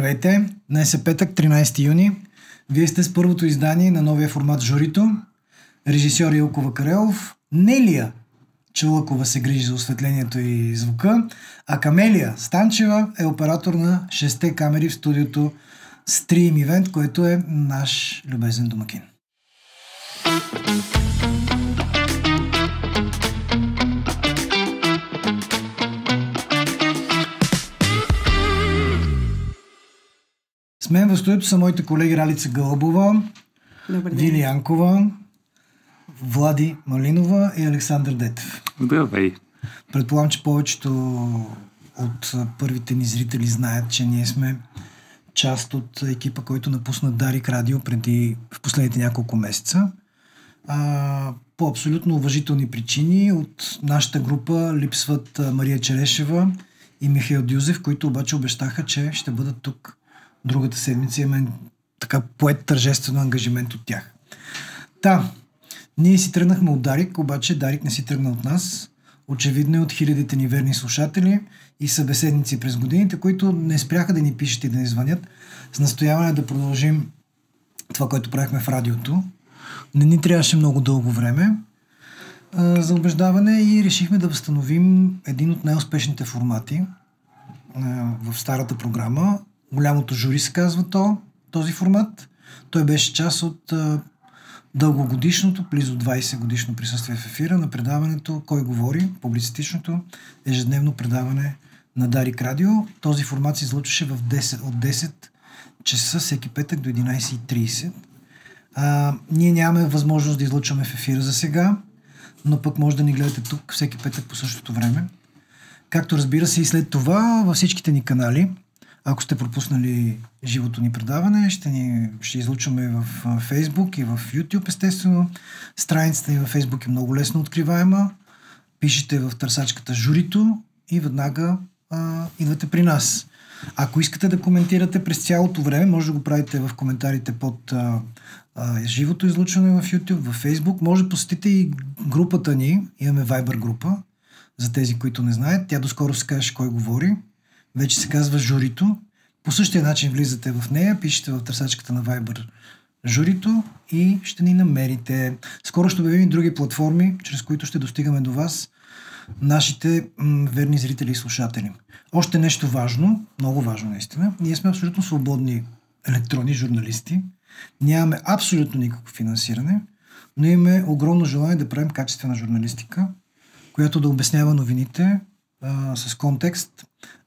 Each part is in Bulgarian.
Здравейте! Днес е петък, 13 юни. Вие сте с първото издание на новия формат Журито. Режисьор Илко Вакарелов. Нелия Чалъкова се грижи за осветлението и звука, а Камелия Станчева е оператор на 6 камери в студиото Stream Event, който е наш любезен домакин. С мен в студиото са моите колеги Ралица Гълъбова, Вили Янкова, Влади Малинова и Александър Детев. Здравей! Предполагам, че повечето от първите ни зрители знаят, че ние сме част от екипа, който напусна Дарик Радио в последните няколко месеца. По абсолютно уважителни причини от нашата група липсват Мария Черешева и Михаил Дюзев, които обаче обещаха, че ще бъдат тук другата седмица. Имаме така поет тържествено ангажимент от тях. Ние си тръгнахме от Дарик, обаче Дарик не си тръгна от нас. Очевидно от хилядите ни верни слушатели и събеседници през годините, които не спряха да ни пишат и да ни звънят с настояване да продължим това, което правихме в радиото. Не ни трябваше много дълго време за убеждаване и решихме да възстановим един от най-успешните формати в старата програма. Голямото жури се казва този формат. Той беше част от дългогодишното, близо 20 годишно присъствие в ефира на предаването Кой говори, публицистичното ежедневно предаване на Дарик Радио. Този формат се излъчваше от 10 часа всеки петък до 11:30. Ние нямаме възможност да излъчваме в ефира за сега, но пък може да ни гледате тук всеки петък по същото време. Както разбира се и след това във всичките ни канали. Ако сте пропуснали живото ни предаване, ще излучваме в Facebook и в YouTube, естествено. Страницата ни във Facebook е много лесно откриваема. Пишете в търсачката Журито и веднага идвате при нас. Ако искате да коментирате през цялото време, може да го правите в коментарите под живото излучване в YouTube, в Facebook. Може да посетите и групата ни. Имаме Viber група, за тези, които не знаят. Тя доскоро се казваше Кой говори. Вече се казва Журито. По същия начин влизате в нея, пишете в търсачката на Viber Журито и ще ни намерите. Скоро ще обявим и други платформи, чрез които ще достигаме до вас, нашите верни зрители и слушатели. Още нещо важно, много важно наистина. Ние сме абсолютно свободни електронни журналисти. Нямаме абсолютно никакво финансиране, но имаме огромно желание да правим качествена журналистика, която да обяснява новините с контекст.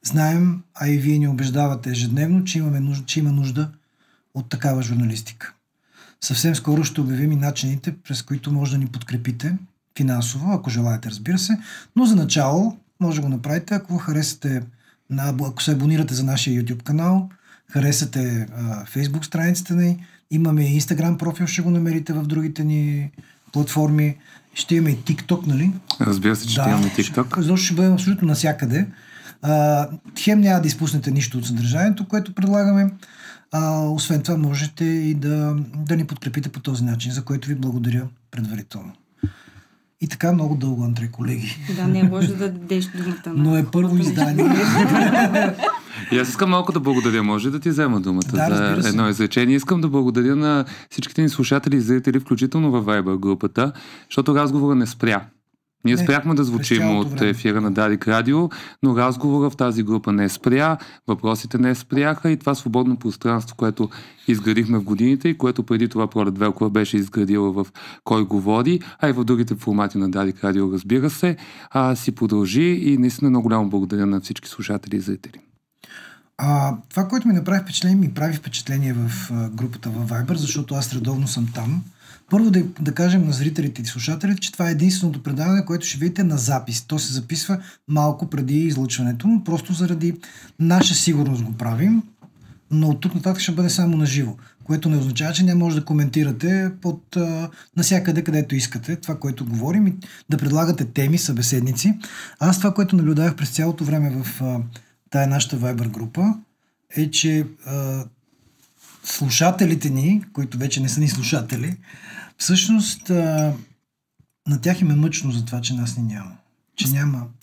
Знаем, а и вие ни убеждавате ежедневно, че има нужда от такава журналистика. Съвсем скоро ще обявим и начините, през които може да ни подкрепите финансово, ако желаете, разбира се. Но за начало може да го направите, ако харесате, ако се абонирате за нашия YouTube канал, харесате Facebook страницата ни, имаме и Instagram профил, ще го намерите в другите ни платформи. Ще имаме и TikTok, нали? Разбира се, че ще имаме TikTok. Защото ще бъдем абсолютно навсякъде. Хем няма да изпуснете нищо от съдържанието, което предлагаме. Освен това, можете и да ни подкрепите по този начин, за което ви благодаря предварително. И така много дълго, Андре, колеги. Да, не може да дадеш думата. Но е първо издание. И аз искам малко да благодаря. Може да ти взема думата за едно изречение. Искам да благодаря на всичките ни слушатели и зрители, включително във Viber групата, защото разговора не спря. Ние спряхме да звучим от ефира на Дарик Радио, но разговора в тази група не спря, въпросите не спряха и това свободно пространство, което изградихме в годините и което преди това Пролет Велкова беше изградила в Кой говори, а и в другите формати на Дарик Радио, разбира се, си продължи и наистина много голямо благодаря на всички слушатели и зрители. Това, което ми прави впечатление в групата във Viber, защото аз редовно съм там. Първо да кажем на зрителите и слушателите, че това е единственото предаване, което ще видите на запис. То се записва малко преди излъчването му, просто заради наша сигурност го правим, но от тук нататък ще бъде само на живо, което не означава, че не може да коментирате насякъде, където искате това, което говорим и да предлагате теми, събеседници. Аз това, което наблюдавах през цялото време в тая нашата Viber група, е, че слушателите ни, които вече не са ни слушатели, всъщност на тях им е мъчно за това, че нас ни няма.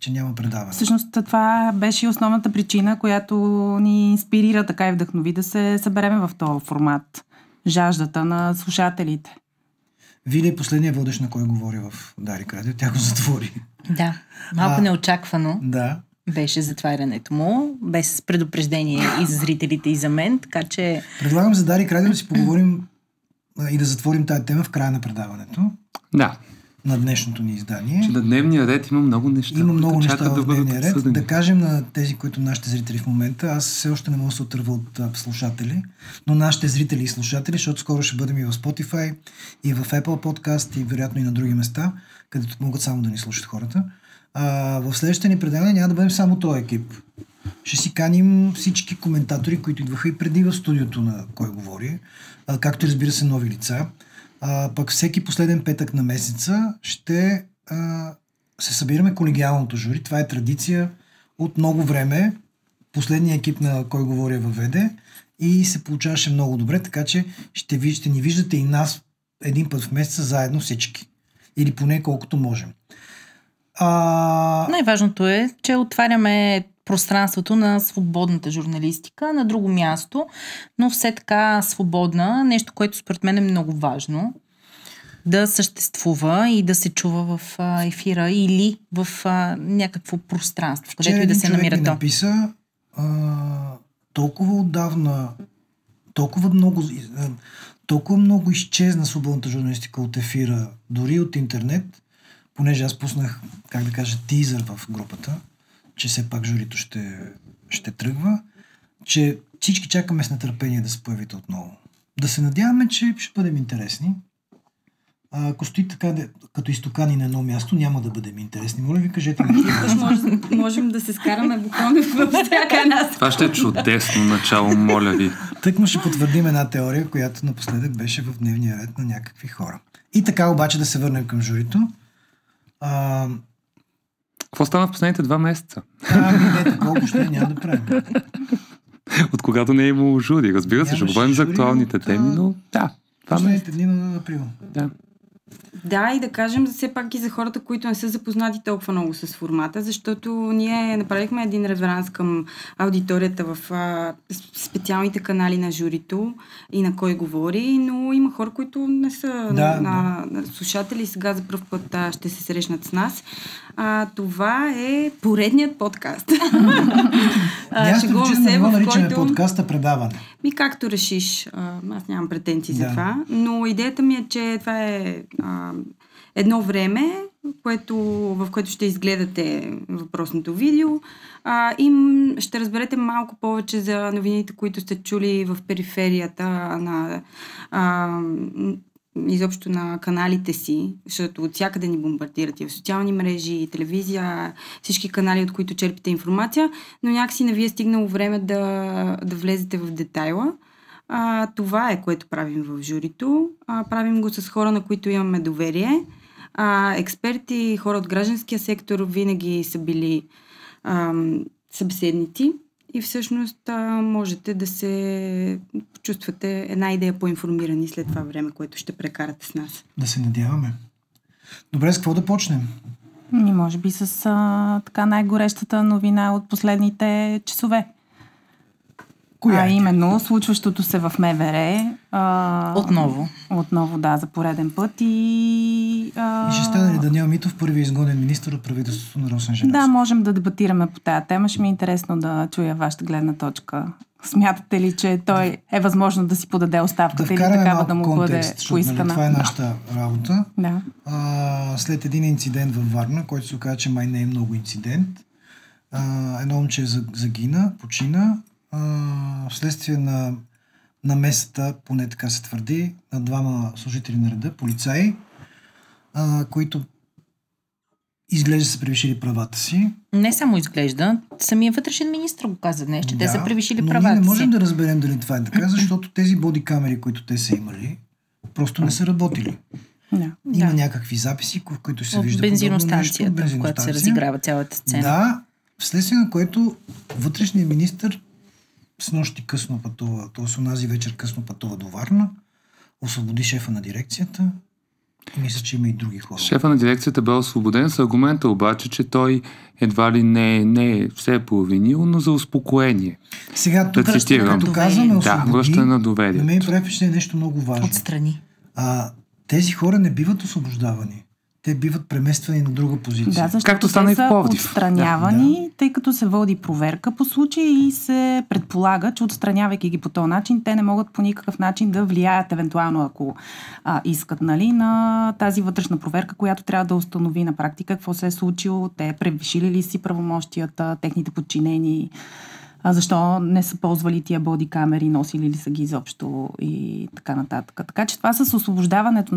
че няма предаване. Всъщност това беше и основната причина, която ни инспирира така и вдъхнови да се събереме в този формат. Жаждата на слушателите. Вили е последния водещ, на кой говори в Дарик Радио. Тя го затвори. Да, малко неочаквано. Да. Беше затварянето му, без предупреждение и за зрителите, и за мен, така че... Предлагам за Дарик Радио да си поговорим и да затворим тази тема в края на предаването. Да. На днешното ни издание. Че на дневния ред има много неща. Има много неща в дневния ред. Съдени. Да кажем на тези, които нашите зрители в момента, аз все още не мога да се отърва от слушатели, но нашите зрители и слушатели, защото скоро ще бъдем и в Spotify, и в Apple Podcast, и вероятно и на други места, където могат само да ни слушат хората. В следващите ни предавания няма да бъдем само този екип. Ще си каним всички коментатори, които идваха и преди в студиото на Кой говори, както разбира се нови лица. Пък всеки последен петък на месеца ще се събираме колегиалното жури. Това е традиция от много време. Последният екип на Кой говори въведе и се получаваше много добре, така че ще ни виждате и нас един път в месеца заедно всички. Или поне колкото можем. Най-важното е, че отваряме пространството на свободната журналистика на друго място, но все така свободна, нещо, което според мен е много важно да съществува и да се чува в ефира или в някакво пространство, където и да се намира то. Написа толкова отдавна, толкова много изчезна свободната журналистика от ефира, дори от интернет, понеже аз пуснах, как да кажа, тизър в групата, че все пак журито ще тръгва, че всички чакаме с нетърпение да се появите отново. Да се надяваме, че ще бъдем интересни. Ако стои така, като изтокани на едно място, няма да бъдем интересни. Моля ви, кажете ми. Можем да се скараме буквално в всяка една. Това ще е чудесно начало, моля ви. Тъкмо ще потвърдим една теория, която напоследък беше в дневния ред на някакви хора. И така обаче да се върнем към журито. Какво стана в последните 2 месеца? Ето, колко ще няма да правим. От когато не е имало жури. Разбира се, ще говорим за актуалните теми, но да. Последните дни на април. Да. Да, и да кажем все пак и за хората, които не са запознати толкова много с формата, защото ние направихме един реверанс към аудиторията в специалните канали на журито и на Кой говори, но има хора, които не са слушатели, сега за пръв път ще се срещнат с нас. Това е поредният подкаст. Шегувам се, в който... подкаста предаване. Както решиш. Аз нямам претенции за това. Но идеята ми е, че това е едно време, в което ще изгледате въпросното видео и ще разберете малко повече за новините, които сте чули в периферията на изобщо на каналите си, защото от всякъде ни бомбардират и в социални мрежи, телевизия, всички канали, от които черпите информация, но някакси не ви е стигнало време да влезете в детайла. Това е, което правим в журито. Правим го с хора, на които имаме доверие. Експерти, хора от гражданския сектор винаги са били събеседници и всъщност можете да се почувствате една идея по-информирани след това време, което ще прекарате с нас. Да се надяваме. Добре, с какво да почнем? Може би с така най-горещата новина от последните часове. Коя е? Именно случващото се в МВР. Отново, да, за пореден път. И ще стане ли Даниел Митов първи изгоден министър от правителството на Росен Желязков? Да, можем да дебатираме по тая тема. Ще ми е интересно да чуя вашата гледна точка. Смятате ли, че той е възможно да си подаде оставката или такава да му бъде поискана? Това е нашата работа. Да. След един инцидент във Варна, който се оказа, че май не е много инцидент, едно момче почина, вследствие на намесата, поне така се твърди, на 2 служители на реда, полицаи, които изглежда са превишили правата си. Не само изглежда, самия вътрешен министр го каза днес, че те са превишили правата си. Но ние не можем да разберем дали това е така, защото тези бодикамери, които те са имали, просто не са работили. Има някакви записи, в които се вижда бензиностанцията, в която се разиграва цялата сцена. Да, вследствие на което вътрешният министр с нощи късно пътува, т.е. онази вечер късно пътува до Варна, освободи шефа на дирекцията. И мисля, че има и други хора. Шефа на дирекцията бе освободен с аргумента обаче, че той едва ли не се е провинил, но за успокоение. Сега тук като казваме връщане на доверие. На мен прави впечатление нещо много важно. Отстрани. Тези хора не биват освобождавани. Те биват премествани на друга позиция. Да, както стана и в Пловдив. Отстранявани, тъй като се води проверка по случая и се предполага, че отстранявайки ги по този начин, те не могат по никакъв начин да влияят, евентуално ако искат, на тази вътрешна проверка, която трябва да установи на практика какво се е случило, те превишили ли си правомощията, техните подчинени, защо не са ползвали тия боди камери, носили ли са ги изобщо и така нататък. Така че това с освобождаването,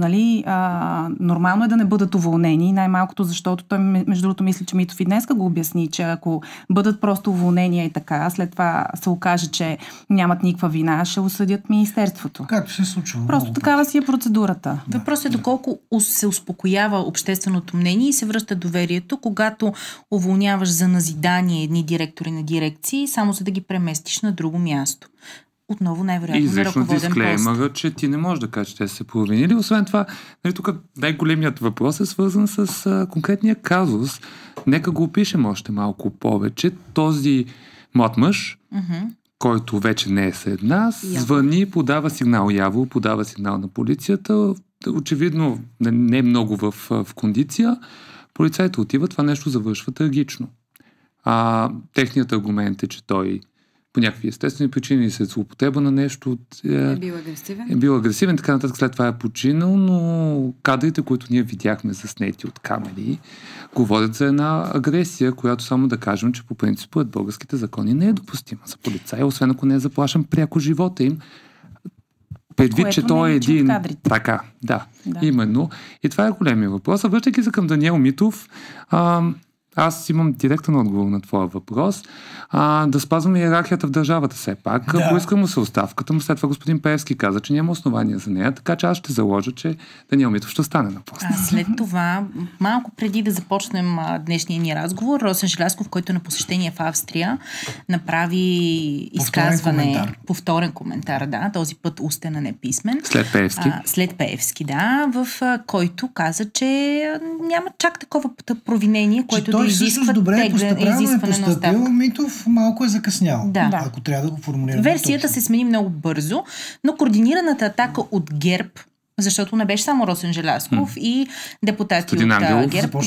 нормално е да не бъдат уволнени, най-малкото защото той, между другото, мисля, че Митов и днеска го обясни, че ако бъдат просто уволнения и така, след това се окаже, че нямат никаква вина, ще осъдят министерството. Както се случва. Просто такава си е процедурата. Въпросът е доколко се успокоява общественото мнение и се връща доверието, когато уволняваш за назидание едни директори на дирекции, само за да ги преместиш на друго място. Отново най-вероятно на ръководен пост. И дисклеймъра, че ти не можеш да кажеш, че те са се провинили. Освен това, тук най-големият въпрос е свързан с конкретния казус. Нека го опишем още малко повече. Този млад мъж, който вече не е сред нас, звъни, подава сигнал подава сигнал на полицията. Очевидно не е много в кондиция. Полицайите отиват, това нещо завършва трагично. Техният аргумент е, че той по някакви естествени причини след злоупотреба на нещо е бил агресивен, така нататък, след това е починал, но кадрите, които ние видяхме заснети от камери, говорят за една агресия, която само да кажем, че по принцип според българските закони не е допустима за полицай, освен ако не е заплашен пряко живота им. Предвид, че той е един... Така, да, именно. И това е големия въпрос. Връщайки се към Даниел Митов, аз имам директен отговор на твоя въпрос. Да спазваме иерархията в държавата все пак. Поиска му се оставката, но след това господин Пеевски каза, че няма основания за нея, така че аз ще заложа, че Даниел Митов ще стане на пост. След това, малко преди да започнем днешния ни разговор, Росен Желязков, който е на посещение в Австрия, направи изказване, повторен коментар, този път устен, а не писмен. След Пеевски. След Пеевски, в който каза, че няма чак такова провинение, което да изисква изискване на оставка. Митов малко е закъснял, ако трябва да го формулираме. Версията се смени много бързо, но координираната атака от ГЕРБ, защото не беше само Росен Желязков и депутати от ГЕРБ,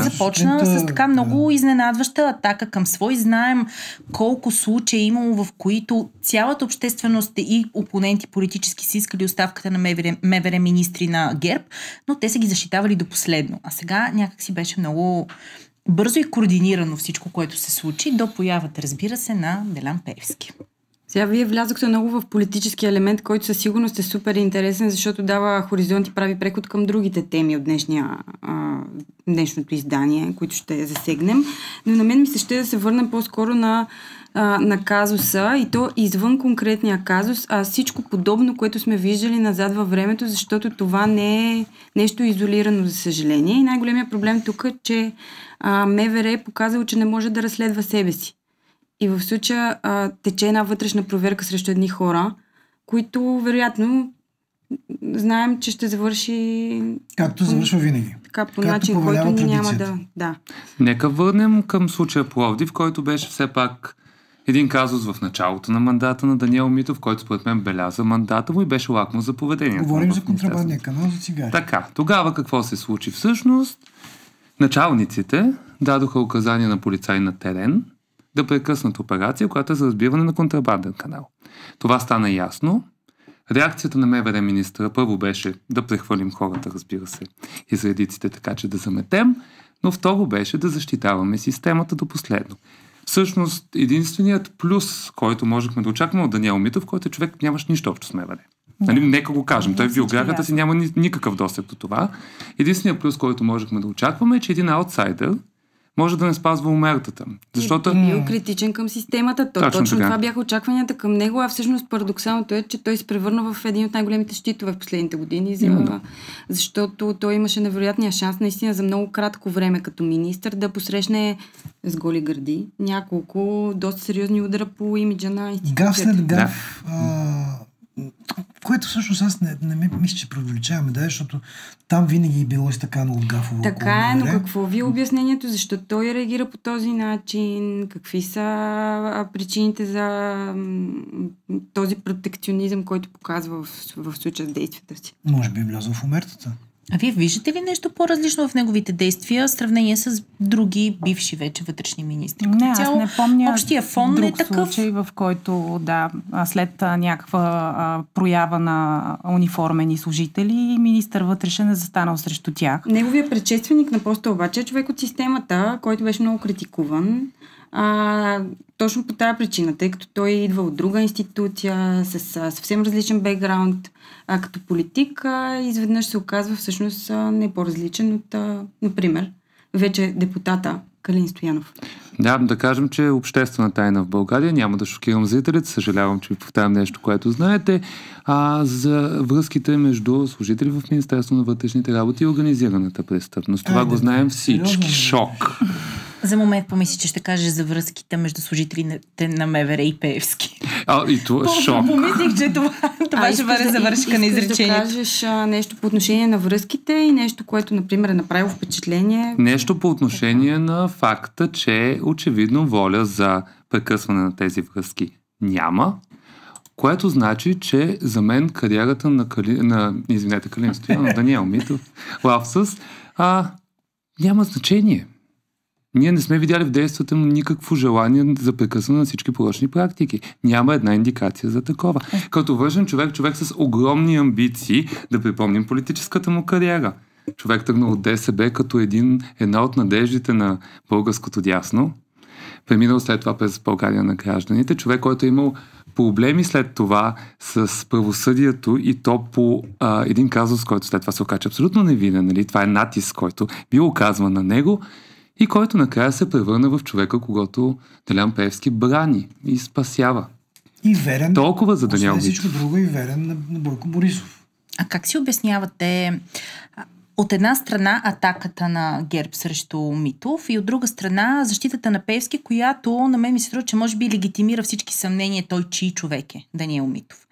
започна с така много изненадваща атака към свой. Знаем колко случаи е имало, в които цялата общественост и опоненти политически си искали оставката на МВР министри на ГЕРБ, но те са ги защитавали до последно. А сега някак си беше много бързо и координирано всичко, което се случи, до появата, разбира се, на Делян Пеевски. Сега вие влязохте много в политически елемент, който със сигурност е супер интересен, защото дава хоризонт и прави преход към другите теми от днешното издание, които ще засегнем. Но на мен ми се ще да се върнем по-скоро на казуса, и то извън конкретния казус, а всичко подобно, което сме виждали назад във времето, защото това не е нещо изолирано, за съжаление. И най-големият проблем тук е, че МВР е показало, че не може да разследва себе си. И в случая тече една вътрешна проверка срещу едни хора, които вероятно знаем, че ще завърши... Както завършва винаги. Така, по начин, който ни няма да... Нека върнем към случая Пловдив, който беше все пак един казус в началото на мандата на Даниел Митов, който според мен беляза мандата му и беше лакмус за поведението. Говорим за контрабандния канал за цигари. Така, тогава какво се случи? Всъщност, началниците дадоха указания на полицаи на терен да прекъснат операция, която е за разбиване на контрабанден канал. Това стана ясно. Реакцията на МВР министра първо беше да прехвърлим хората, разбира се, из редиците, така че да заметем, но второ беше да защитаваме системата до последно. Всъщност, единственият плюс, който можехме да очакваме от Даниел Митов, който е човек, нямаш нищо общо с МВР. Нека го кажем. Той в биографията си няма никакъв достъп до това. Единственият плюс, който можехме да очакваме, е, че един аутсайдер може да не спазва умертата. Защото е бил критичен към системата. Точно това бяха очакванията към него, а всъщност парадоксалното е, че той се превърна в един от най-големите щитове в последните години, защото той имаше невероятния шанс наистина за много кратко време като министър да посрещне с голи гърди няколко доста сериозни удара по имиджа на институцията. Гав след гав Което всъщност аз не мисля, че преувеличаваме, защото там винаги е било изтъкано от гафово. Така е, но какво ви е обяснението? Защо той реагира по този начин? Какви са причините за този протекционизъм, който показва в случая с действията си? Може би е влязъл в омертата. А вие виждате ли нещо по-различно в неговите действия в сравнение с други бивши вече вътрешни министри? Не, аз не помня общия фон друг е такъв случай, в който след някаква проява на униформени служители, министър вътрешен е застанал срещу тях. Неговият предшественик на поста обаче е човек от системата, който беше много критикуван. Точно по тази причина, тъй като той идва от друга институция, с съвсем различен бекграунд, като политик, изведнъж се оказва всъщност не по-различен от, например, вече депутата Калин Стоянов. Да кажем, че е обществена тайна в България. Няма да шокирам зрителите, съжалявам, че ви повтарям нещо, което знаете. За връзките между служители в Министерство на вътрешните работи и организираната престъпност. Това го знаем всички. Шок! За момент помисли, че ще кажеш за връзките между служителите на МВР и Пеевски. И това шок. Помислих, че това ще бъде завършка на изречението. Да кажеш нещо по отношение на връзките и нещо, което, например, е направило впечатление. Нещо по отношение на факта, че очевидно воля за прекъсване на тези връзки няма, което значи, че за мен кариерата на Калин Стоянов, Даниел Митов, лапсус, няма значение. Ние не сме видяли в действията му никакво желание за прекъсване на всички порочни практики. Няма една индикация за такова. Като външен човек с огромни амбиции, да припомним политическата му кариера. Човек тръгнал от ДСБ като една от надеждите на българското дясно. Преминал след това през България на гражданите. Човек, който е имал проблеми след това с правосъдието и то по един казус, който след това се окача абсолютно невинен. Нали? Това е натиск, който бил оказван на него и който накрая се превърна в човека, когато Делян Пеевски брани и спасява. И верен. Толкова за Даниел Митов. Всичко друго и верен на Бойко Борисов. А как си обяснявате от една страна атаката на ГЕРБ срещу Митов и от друга страна защитата на Пеевски, която на мен ми се струва, че може би легитимира всички съмнения той чий човек е Даниел Митов.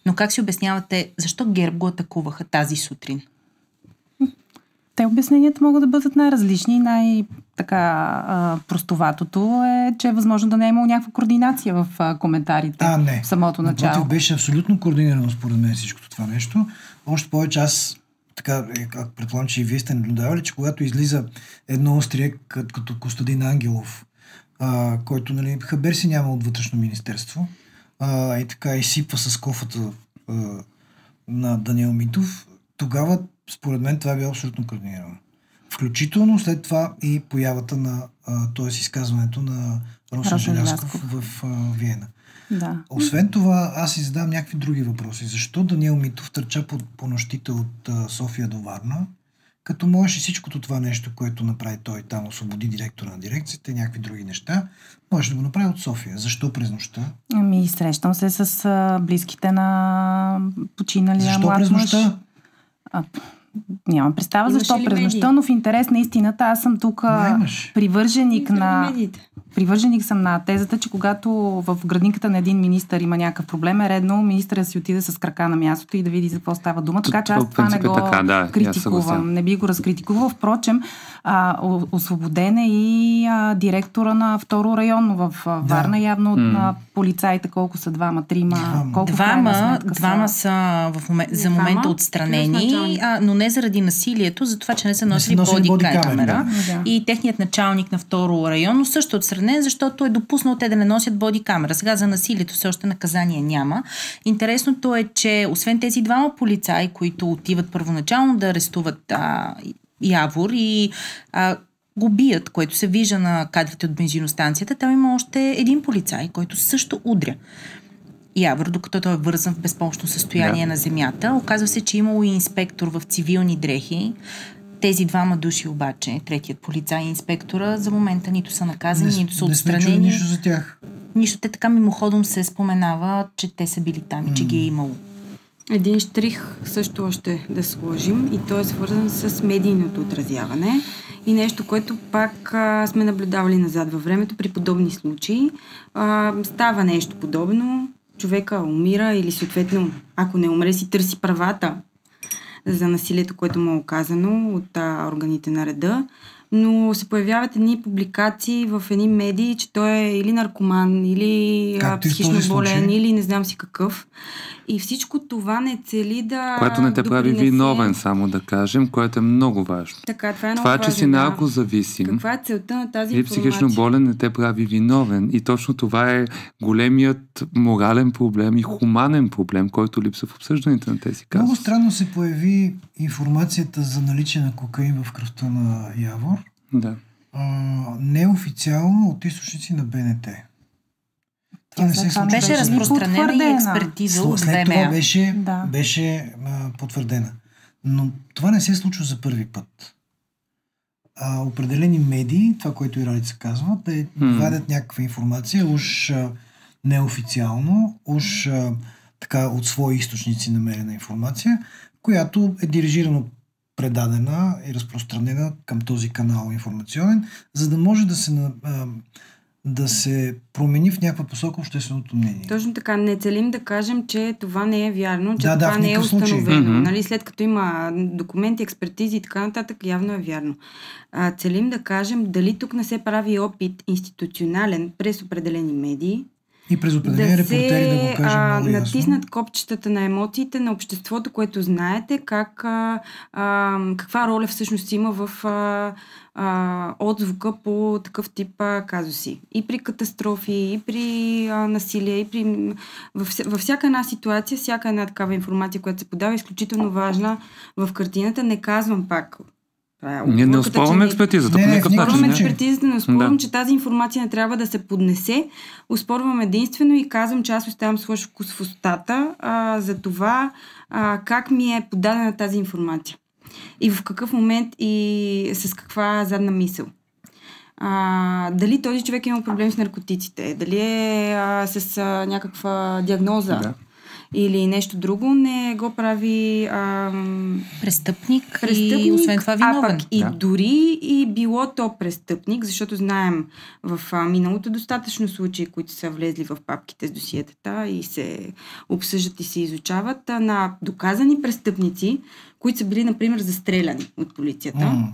Но как си обяснявате защо ГЕРБ го атакуваха тази сутрин? Те обясненията могат да бъдат най-различни. Простоватото е, че е възможно да не е имало някаква координация в коментарите в самото начало. Напротив, беше абсолютно координирано според мен всичкото това нещо. Още повече аз предполагам, че и вие сте наблюдавали, че когато излиза едно острие като Костадин Ангелов, който хабер си няма от вътрешно министерство, и така изсипва с кофата на Даниел Митов, тогава според мен това е било абсолютно координирано. Включително след това и появата на изказването на Росен Желязков в Виена. Да. Освен това, аз си задавам някакви други въпроси. Защо Даниел Митов търча по нощите от София до Варна, като можеше всичкото това нещо, което направи той там, освободи директора на дирекцията и някакви други неща, може да го направи от София. Защо през нощта? Срещам се с близките на починалия защо млад през нощта? Нямам представа защо през нощта, но в интерес на истината аз съм тук привърженик съм на тезата, че когато в градинката на един министър има някакъв проблем, е редно министърът да си отиде с крака на мястото и да види за какво става дума. Така че аз това не го критикувам. Не би го разкритикувал. Впрочем, освободен е и директора на второ районно в Варна, явно от полицаите. Колко са? Трима? Двама са за момента отстранени, но не заради насилието, за това, че не са носили бодикамера. И техният началник на второ районно също отстранен, защото е допуснал те да не носят бодикамера. Сега за насилието все още наказание няма. Интересното е, че освен тези двама полицаи, които отиват първоначално да арестуват Явор и го бият, което се вижда на кадрите от бензиностанцията, там има още един полицай, който също удря Явор, докато той е вързан в безпомощно състояние на земята. Оказва се, че имало и инспектор в цивилни дрехи. Тези двама души обаче, третият полицай и инспектора, за момента нито са наказани, нито са отстранени. Не сме чули нищо за тях. Нищо. Те така мимоходом се споменава, че те са били там и че ги е имало. Един щрих също още да сложим и той е свързан с медийното отразяване и нещо, което пак сме наблюдавали назад във времето при подобни случаи. Става нещо подобно човека умира или съответно, ако не умре, си търси правата за насилието, което му е оказано от органите на реда. Но се появяват едни публикации в едни медии, че той е или наркоман, или психично болен, или не знам си какъв. И всичко това не цели да... Което не те прави виновен, само да кажем, което е много важно. Така, това е много това, важно, че си наркозависим. Каква е целта на тази или информация? психично болен не те прави виновен. И точно това е големият морален проблем и хуманен проблем, който липсва в обсъждането на тези казуси. Много странно се появи информацията за наличие на кокаин в кръвта на Явор. Да. Неофициално от източници на БНТ. Това не се случва. Беше разпространена и експертиза от след това ВМА. беше потвърдена. Но това не се случва за първи път. Определени медии, това, което и Ралица казва, да вадят някаква информация, уж неофициално, уж така от свои източници намерена информация, която е дирижирано предадена и разпространена към този канал информационен, за да може да се промени в някаква посока общественото мнение. Точно така. Не целим да кажем, че това не е вярно, че това не е установено. Нали, след като има документи, експертизи и така нататък, явно е вярно. Целим да кажем дали тук не се прави опит институционален през определени медии, и през определени репортери, да го кажем много ясно. Натиснат копчетата на емоциите на обществото, което знаете каква роля всъщност има в отзвука по такъв тип казуси. И при катастрофи, и при насилие, и при... Във всяка една ситуация, всяка една такава информация, която се подава, е изключително важна в картината. Не казвам пак. Ние не оспорваме експертизата. Не оспорваме експертизата, не оспорвам, че тази информация не трябва да се поднесе. Оспорвам единствено и казвам, че аз оставам с лош вкус в устата за това как ми е подадена тази информация. И в какъв момент и с каква задна мисъл. Дали този човек има проблем с наркотиците, дали е с някаква диагноза, или нещо друго, не го прави престъпник и освен това виновен. И дори и било то престъпник, защото знаем в миналото достатъчно случаи, които са влезли в папките с досиетата и се обсъждат и се изучават на доказани престъпници, които са били, например, застреляни от полицията.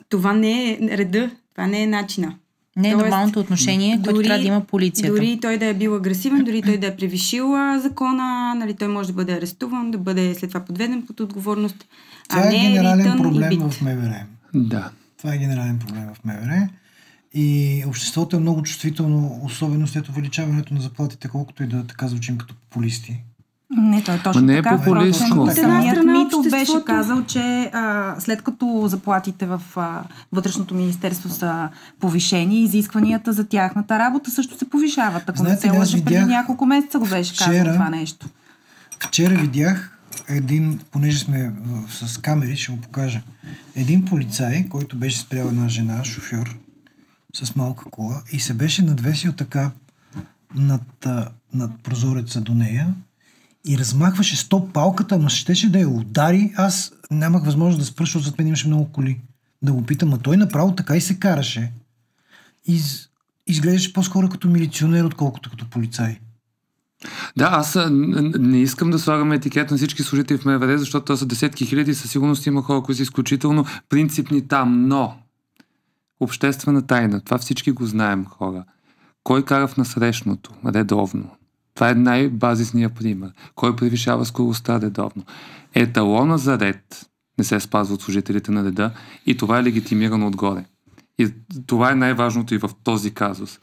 Това не е реда, това не е начина. Не е нормалното отношение, което трябва да има полицията. Дори той да е бил агресивен, дори той да е превишил закона, нали, той може да бъде арестуван, да бъде след това подведен под отговорност. Това е генерален проблем в МВР. Да. Това е генерален проблем в МВР. И обществото е много чувствително, особено след увеличаването на заплатите, колкото и да така звучим като популисти. Не, той точно не така. Е популистко. Самият Митов беше казал, че след като заплатите в вътрешното министерство са повишени, изискванията за тяхната работа също се повишават. Ако не се лъжа, преди няколко месеца го беше казал това нещо. Вчера видях понеже сме с камери, ще го покажа. Един полицай, който беше спрял една жена, шофьор, с малка кола и се беше надвесил така над прозореца до нея и размахваше с топ палката, ама щеше да я удари. Аз нямах възможност да спра, защото зад мен имаше много коли. Да го питам, а той направо така и се караше. Изглеждаше по-скоро като милиционер, отколкото като полицай. Да, аз не искам да слагам етикет на всички служители в МВР, защото това са десетки хиляди, със сигурност има хора, които са изключително принципни там, но обществена тайна, това всички го знаем, хора. Кой кара в насрещното редовно? Това е най-базисният пример. Кой превишава скоростта редовно? Еталона за ред не се спазва от служителите на реда и това е легитимирано отгоре. И това е най-важното и в този казус.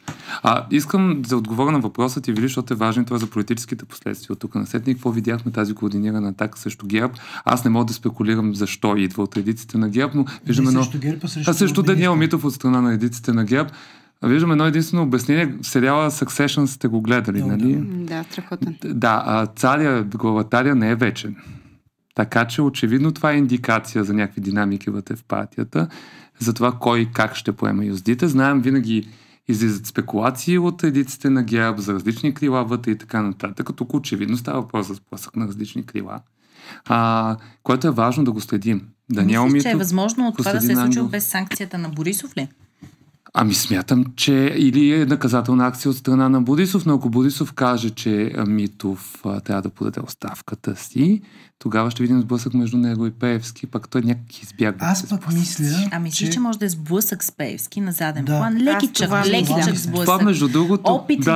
Искам да отговоря на въпроса ти, Вили, защото е важно това за политическите последствия. От тук насетне, какво видяхме тази координирана атака срещу ГЕРБ. Аз не мога да спекулирам защо идва от редиците на ГЕРБ, но виждаме срещу Даниел Митов от страна на редиците на ГЕРБ. Виждаме едно единствено обяснение. Сериала Succession сте го гледали, нали? Да, страхотен. Да, царя, главатаря не е вечен. Така че очевидно това е индикация за някакви динамики вътре в партията, за това кой как ще поема юздите. Знаем, винаги излизат спекулации от редиците на ГЕРБ за различни крила вътре и така нататък. Тук очевидно става въпрос за сблъсък на различни крила. Което е важно да го следим. Мислиш, че е възможно от това да се е случило без санкцията на Борисов ли? Ами смятам, че или е наказателна акция от страна на Борисов, но ако Борисов каже, че Митов трябва да подаде оставката си, тогава ще видим сблъсък между него и Пеевски, пък той някак избягва. Аз пък мисля, че може да е сблъсък с Пеевски на заден план. Лекичък сблъсък. Това между другото... Опит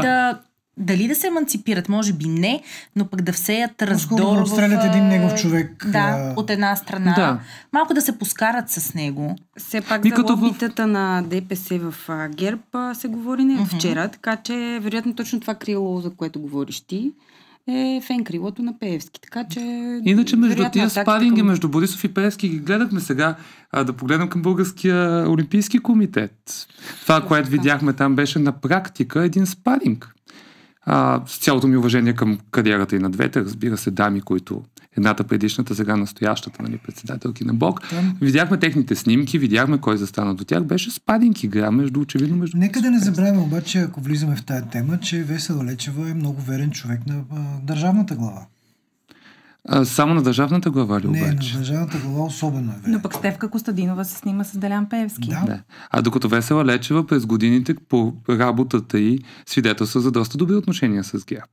дали да се еманципират, може би не, но пък да всеят раздор да отстрелят един негов човек. Да, от една страна. Да. Малко да се поскарат с него. Все пак за лобитата на ДПС в ГЕРБ се говори не вчера, така че вероятно точно това крило, за което говориш ти, е фен крилото на Пеевски. Така че... Иначе между тия спаринги между Борисов и Пеевски ги гледахме сега, да погледнем към Българския олимпийски комитет. Това, което видяхме там, беше на практика един спаринг. С цялото ми уважение към кариерата и на двете, разбира се, дами, които едната предишната, сега настоящата, нали, председателки на БОК. Видяхме техните снимки, видяхме кой застана до тях. Беше спадинг игра очевидно между... Нека да не забравяме обаче, ако влизаме в тая тема, че Весела Лечева е много верен човек на държавната глава. Само на държавната глава ли обаче? Не, на държавната глава особено е верен. Но пък Стефка Костадинова се снима с Делян Пеевски. Да. А докато Весела Лечева през годините по работата й свидетелства за доста добри отношения с ГЕРБ.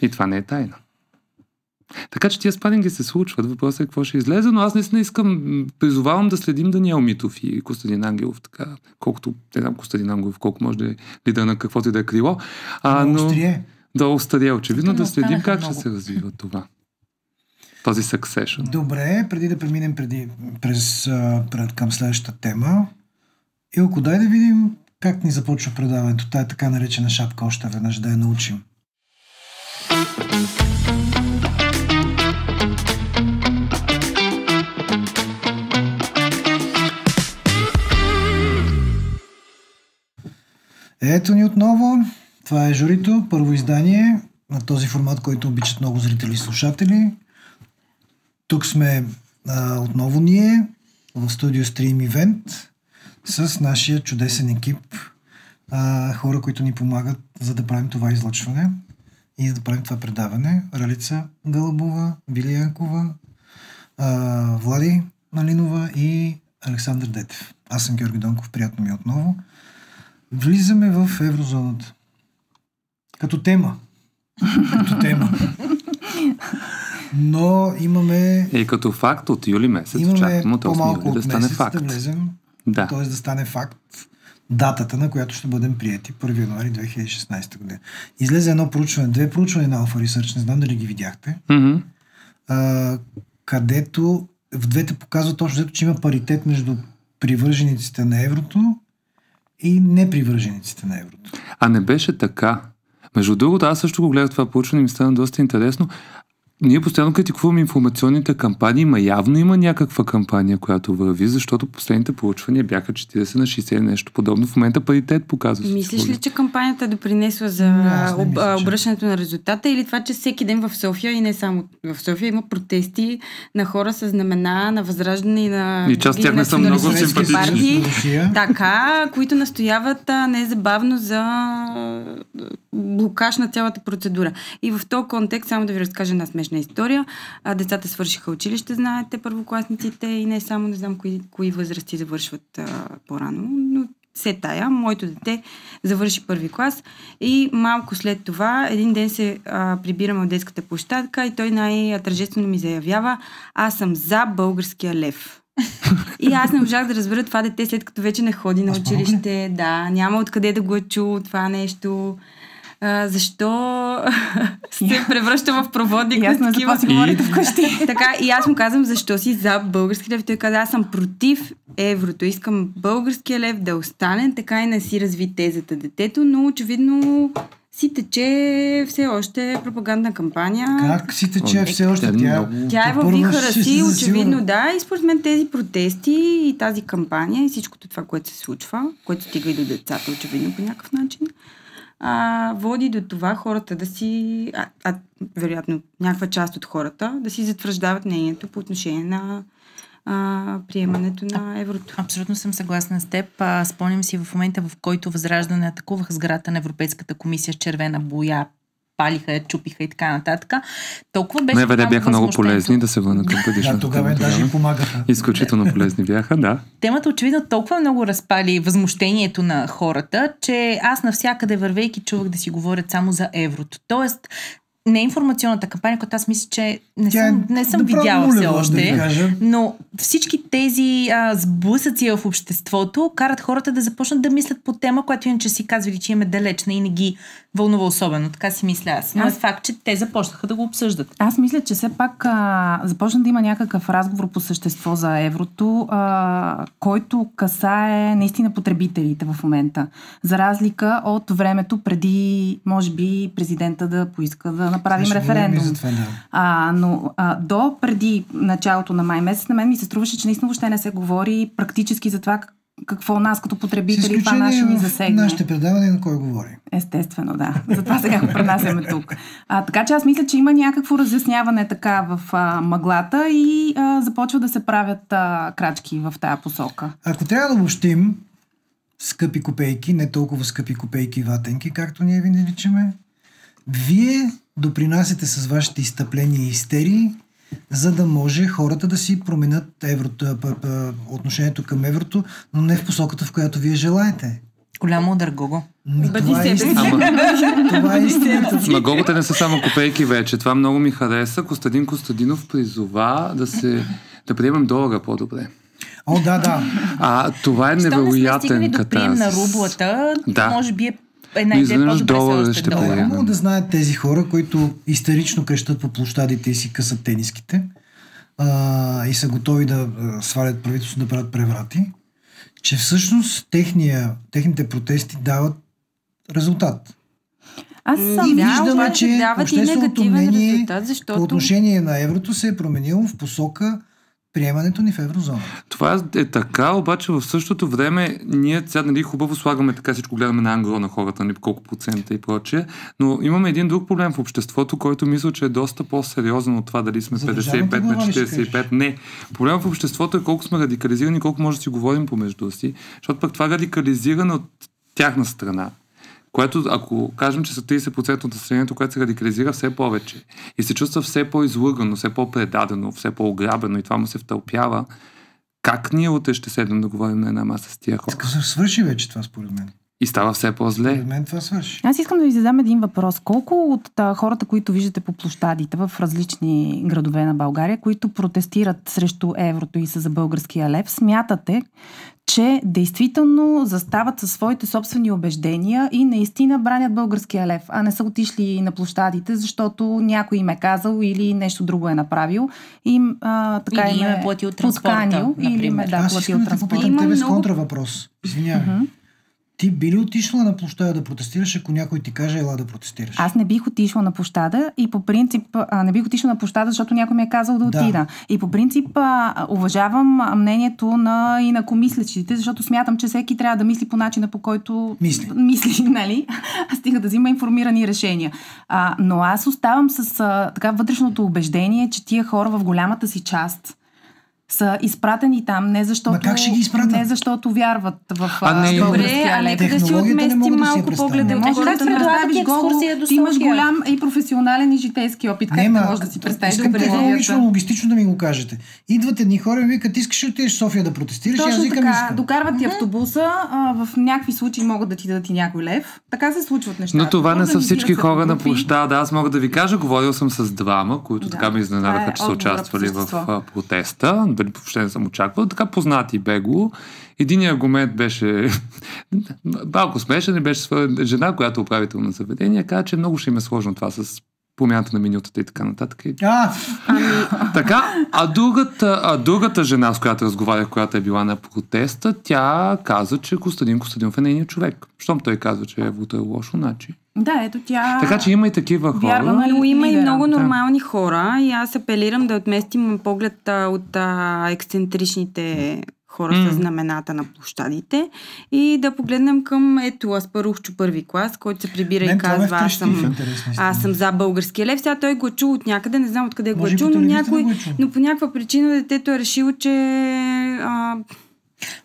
И това не е тайна. Така че тия спадинги се случват. Въпросът е какво ще излезе, но аз наистина призовавам да следим Даниел Митов и Костадин Ангелов, така, колкото, не знам Костадин Ангелов, колко може да е лидер на каквото и да е крило. Да, остарие, очевидно да следим как ще се развива това. Този succession. Добре, преди да преминем към следващата тема, Илко, дай да видим как ни започва предаването. Тая така наречена шапка още веднъж, да я научим. Ето ни отново. Това е журито, първо издание на този формат, който обичат много зрители и слушатели. Тук сме отново ние в студио Stream Event с нашия чудесен екип. Хора, които ни помагат за да правим това излъчване и да правим това предаване. Ралица Гълъбова, Вили Янкова, Влади Малинова и Александър Детев. Аз съм Георги Донков, приятно ми отново. Влизаме в еврозоната. Като тема. Но имаме... И като факт от юли месец, очакваме от 8 юли да стане факт. Да влезем, т.е. да стане факт датата, на която ще бъдем приети 1 януари 2016 година. Излезе едно проучване, 2 проучвания на Alpha Research, не знам дали ги видяхте, където в двете показват точно, че има паритет между привържениците на еврото и непривържениците на еврото. А не беше така. Между другото, аз също го гледах това проучване и ми стана доста интересно. Ние постоянно критикуваме информационните кампании, но явно има някаква кампания, която върви, защото последните проучвания бяха 40 на 60 нещо подобно. В момента паритет показва. Мислиш ли, че кампанията допринесла за обръщането на резултата или това, че всеки ден в София и не само в София има протести на хора с знамена на Възраждане и на... И част тях не са много симпатични. Така, които настояват незабавно за блокаж на цялата процедура. И в този контекст, само да ви разкажа една смешна история. Децата свършиха училище, знаете, първокласниците и не само, не знам кои възрасти завършват по-рано, но се тая. Моето дете завърши първи клас и малко след това един ден се прибираме от детската площадка и той най-тържествено ми заявява: аз съм за българския лев. И аз не можах да разбера това дете, след като вече не ходи на училище. Да, няма откъде да го е чул това нещо. Защо се превръща в проводник на такива... си говорите вкъщи. Така, и аз му казвам, защо си за български лев. Той каза, аз съм против еврото. Искам българския лев да остане, така и не си разви тезата детето, но очевидно си тече все още пропагандна кампания. Как си тече все още? Тя е във вихара си, очевидно, да. И според мен тези протести и тази кампания и всичкото това, което се случва, което стига и до децата, очевидно по някакъв начин, води до това хората да си, вероятно някаква част от хората, да си затвърждават мнението по отношение на приемането на еврото. Абсолютно съм съгласна с теб. Спомням си в момента, в който Възраждане атакувах сградата на Европейската комисия с червена боя, разпалиха, чупиха и така нататък. Толкова беше. Не, бяха много полезни да се върна към предишната. Да, тогава даже и помагаха. Изключително полезни бяха, да. Темата очевидно толкова много разпали възмущението на хората, че аз навсякъде вървейки чувах да си говорят само за еврото. Тоест, не информационната кампания, която аз мисля, че не съм видяла все още, но всички тези сблъсъци в обществото карат хората да започнат да мислят по тема, която иначе си казвали, че им е далечна и не ги вълнува особено. Така си мисля аз. Но е факт, че те започнаха да го обсъждат. Аз мисля, че все пак започна да има някакъв разговор по същество за еврото, който касае наистина потребителите в момента. За разлика от времето преди, може би, президента да поиска да направим референдум. Но до преди началото на май месец на мен ми се струваше, че наистина въобще не се говори практически за това какво нас като потребители това наше ни засегне. Нашите предавания на кой говори. Естествено, да. Затова сега го пренасяме тук. Така че аз мисля, че има някакво разясняване така в мъглата и започва да се правят крачки в тая посока. Ако трябва да обобщим скъпи копейки, не толкова скъпи копейки и ватенки, както ние ви наричаме, вие допринасяте с вашите изстъпления и истерии, за да може хората да си променят отношението към еврото, но не в посоката, в която вие желаете. Голямо удар, Гого. Това е истината. Ма Гоготе не са само копейки вече. Това много ми хареса. Костадин Костадинов призова да приемем долара по-добре. О, да. Това е невероятен катарзис. На рублата, може би една идея по-добре се още Мога да знаят тези хора, които истерично крещат по площадите и си късат тениските и са готови да свалят правителството да правят преврати, че всъщност техните протести дават резултат. И виждаме, че общественото мнение по отношение на еврото се е променило в посока приемането ни в еврозоната. Това е така, обаче в същото време ние сега хубаво слагаме така, всичко гледаме на ангро на хората, колко процента и прочее, но имаме един друг проблем в обществото, който мисля, че е доста по-сериозен от това дали сме 55 на 45. Не. Проблемът в обществото е колко сме радикализирани, колко може да си говорим помежду си, защото пък това радикализиране от тяхна страна, което, ако кажем, че са 30% от населението, което се радикализира все повече и се чувства все по-излъгано, все по-предадено, все по-ограбено и това му се втълпява, как ние утре ще седнем да говорим на една маса с тия хора? Свърши вече това, според мен. И става все по-зле. Според мен това свърши. Аз искам да ви задам един въпрос. Колко от хората, които виждате по площадите в различни градове на България, които протестират срещу еврото и са за българския лев, смятате, че действително застават със своите собствени убеждения и наистина бранят българския лев, а не са отишли на площадите, защото някой им е казал или нещо друго е направил и така или им е платил транспорта, например. Аз искам да попитам тебе с контравъпрос. Извинявай. Ти би ли отишла на площада да протестираш, ако някой ти каже ела да протестираш? Аз не бих отишла на площада и по принцип не бих отишла на площада, защото някой ми е казал да отида. Да. И по принцип уважавам мнението на инакомислещите, защото смятам, че всеки трябва да мисли по начина, по който мисли, нали? Стига да взима информирани решения. Но аз оставам с така вътрешното убеждение, че тия хора в голямата си част са изпратени там, не защото вярват в българския лев. Нека да си отместим малко погледа. Как да направиш екскурсия до София? Ти имаш голям и професионален и житейски опит. Как не можеш да си представиш? Искам технологично, логистично да ми го кажете. Идват едни хора и викат, искаш ли отидеш в София да протестираш? Точно така. Докарват ти автобуса, в някакви случаи могат да ти дадат и някой лев. Така се случват нещата. Но това не са всички хора на площада. Аз мога да ви кажа, говорил съм с двама, които така ме изненадаха, че са участвали в протеста. Въобще не съм очаквал. Така познати бегло. Единият аргумент беше малко смешен, беше жена, която е управител на заведение, каза, че много ще им е сложно това с промяната на менютата и така нататък. Така, а другата жена, с която разговарях, която е била на протеста, тя каза, че Костадин Костадинов е нейният човек. Щом той казва, че еврото е лошо, значи. Да, ето тя... Така че има и такива хора. Но има и много нормални хора и аз апелирам да отместим поглед от ексцентричните хора с знамената на площадите и да погледнем към Аспарухчо първи клас, който се прибира и казва, аз съм за българския лев. Сега той го е чул от някъде, не знам откъде го е чул, но по някаква причина детето е решило, че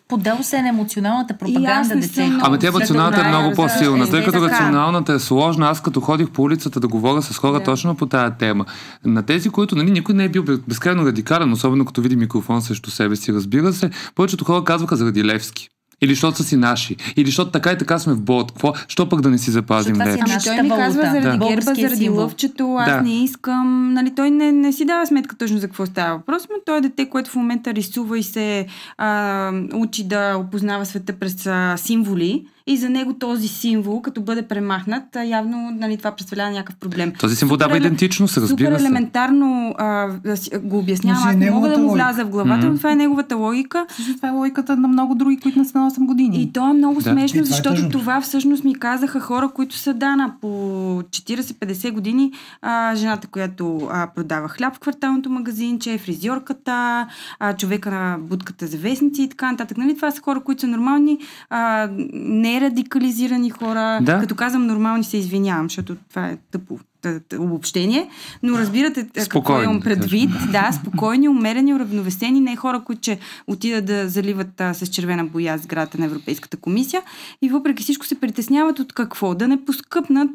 Подел се на емоционалната пропаганда, дете. Ама тя емоционалната е много по-силна, тъй като рационалната е сложна. Аз като ходих по улицата да говоря с хора точно по тая тема. На тези, които никой не е бил безкрайно радикален, особено като види микрофон срещу себе си, разбира се, повечето хора казваха заради Левски. Или защото са си наши. Или защото така и така сме в болт. Що пък да не си запазим Левски? Той ми казва заради герба, заради лъвчето, аз не искам. Нали, той не си дава сметка точно за какво става въпрос, но той е дете, което в момента рисува и се учи да опознава света през символи. И за него този символ, като бъде премахнат, явно нали, това представлява някакъв проблем. Този символ дава идентичност, разбира се. Супер елементарно го обяснявам. Аз не мога да му вляза в главата, но това е неговата логика. Също това е логиката на много други, които не са на 8 години. И то е много смешно, защото това всъщност ми казаха хора, които са на по 40-50 години. Жената, която продава хляб в кварталното магазинче, фризьорката, човека на будката за вестници и така нататък. Нали? Това са хора, които са нормални, не радикализирани хора. Като казвам нормални, се извинявам, защото това е тъпо обобщение, но разбирате какво имам предвид. Да, спокойни, умерени, уравновесени, не хора, които отидат да заливат с червена боя сградата на Европейската комисия и въпреки всичко се притесняват от какво? Да не поскъпнат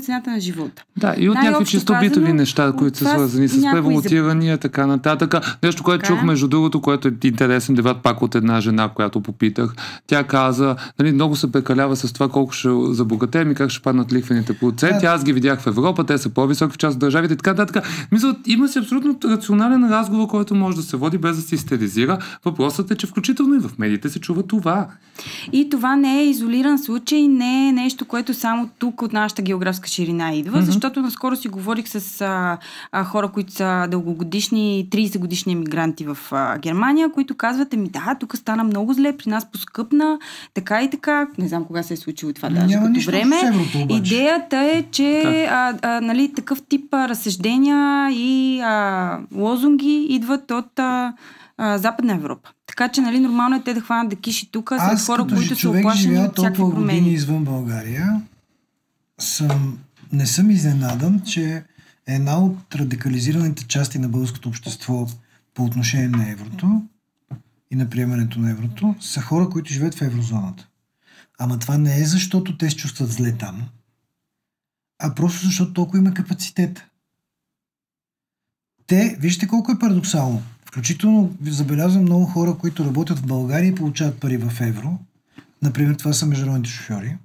цената на живота. Да, и от някакви чисто битови неща, които са свързани с преволутирания, така нататък. Нещо, което чух между другото, което е интересен дебат пак от една жена, която попитах. Тя каза, нали, много се прекалява с това колко ще забогатеем и как ще паднат лихвените проценти. Аз ги видях в Европа, те са по-високи в част от държавите и така. Мисля, има си абсолютно рационален разговор, който може да се води без да се истеризира. Въпросът е, че включително и в медиите се чува това. И това не е изолиран случай, не е нещо, което само тук от нашата географска ширина идва, защото наскоро си говорих с хора, които са дългогодишни, 30 годишни емигранти в Германия, които казват, тук стана много зле, при нас поскъпна, така и така. Не знам кога се е случило това даже като време. Идеята е, че нали, такъв тип разсъждения и лозунги идват от Западна Европа. Така че, нали, нормално е те да хванат да киши тук с хора, които са оплашени от всякакви промени. Аз години извън България не съм изненадан, че една от радикализираните части на българското общество по отношение на еврото и на приемането на еврото са хора, които живеят в еврозоната. Ама това не е защото те се чувстват зле там, а просто защото толкова има капацитет. Вижте колко е парадоксално. Включително забелязвам много хора, които работят в България и получават пари в евро. Например, това са международните шофьори,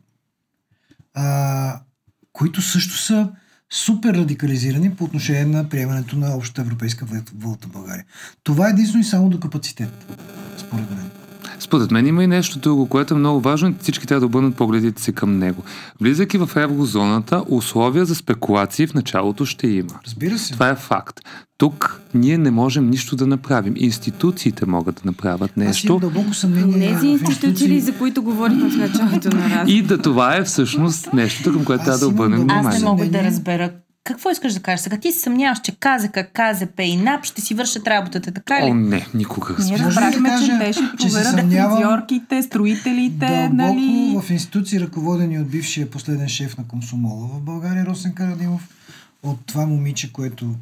които също са супер радикализирани по отношение на приемането на общата европейска валута в България. Това е единствено и само до капацитет, според мен. Според мен има и нещо друго, което е много важно и всички трябва да обърнат погледите си към него. Влизайки в еврозоната, условия за спекулации в началото ще има. Разбира се. Това е факт. Тук ние не можем нищо да направим. Институциите могат да направят нещо. Аз имам дълбоко съмнение. Тези институции, за които говорихме в началото на разговора. И да това е всъщност нещо, към което трябва да обърнем внимание. Аз не мога да разбера. Какво искаш да кажеш сега? Ти се съмняваш, че КЗК, КЗП и НАП ще си вършат работата, така ли? О, не, никога. Ние разбрахме, че те ще проверят фризьорките, строителите, дълбоко в институции, ръководени от бившия последен шеф на Комсомола в България, Росен Карадимов, от това момиче, което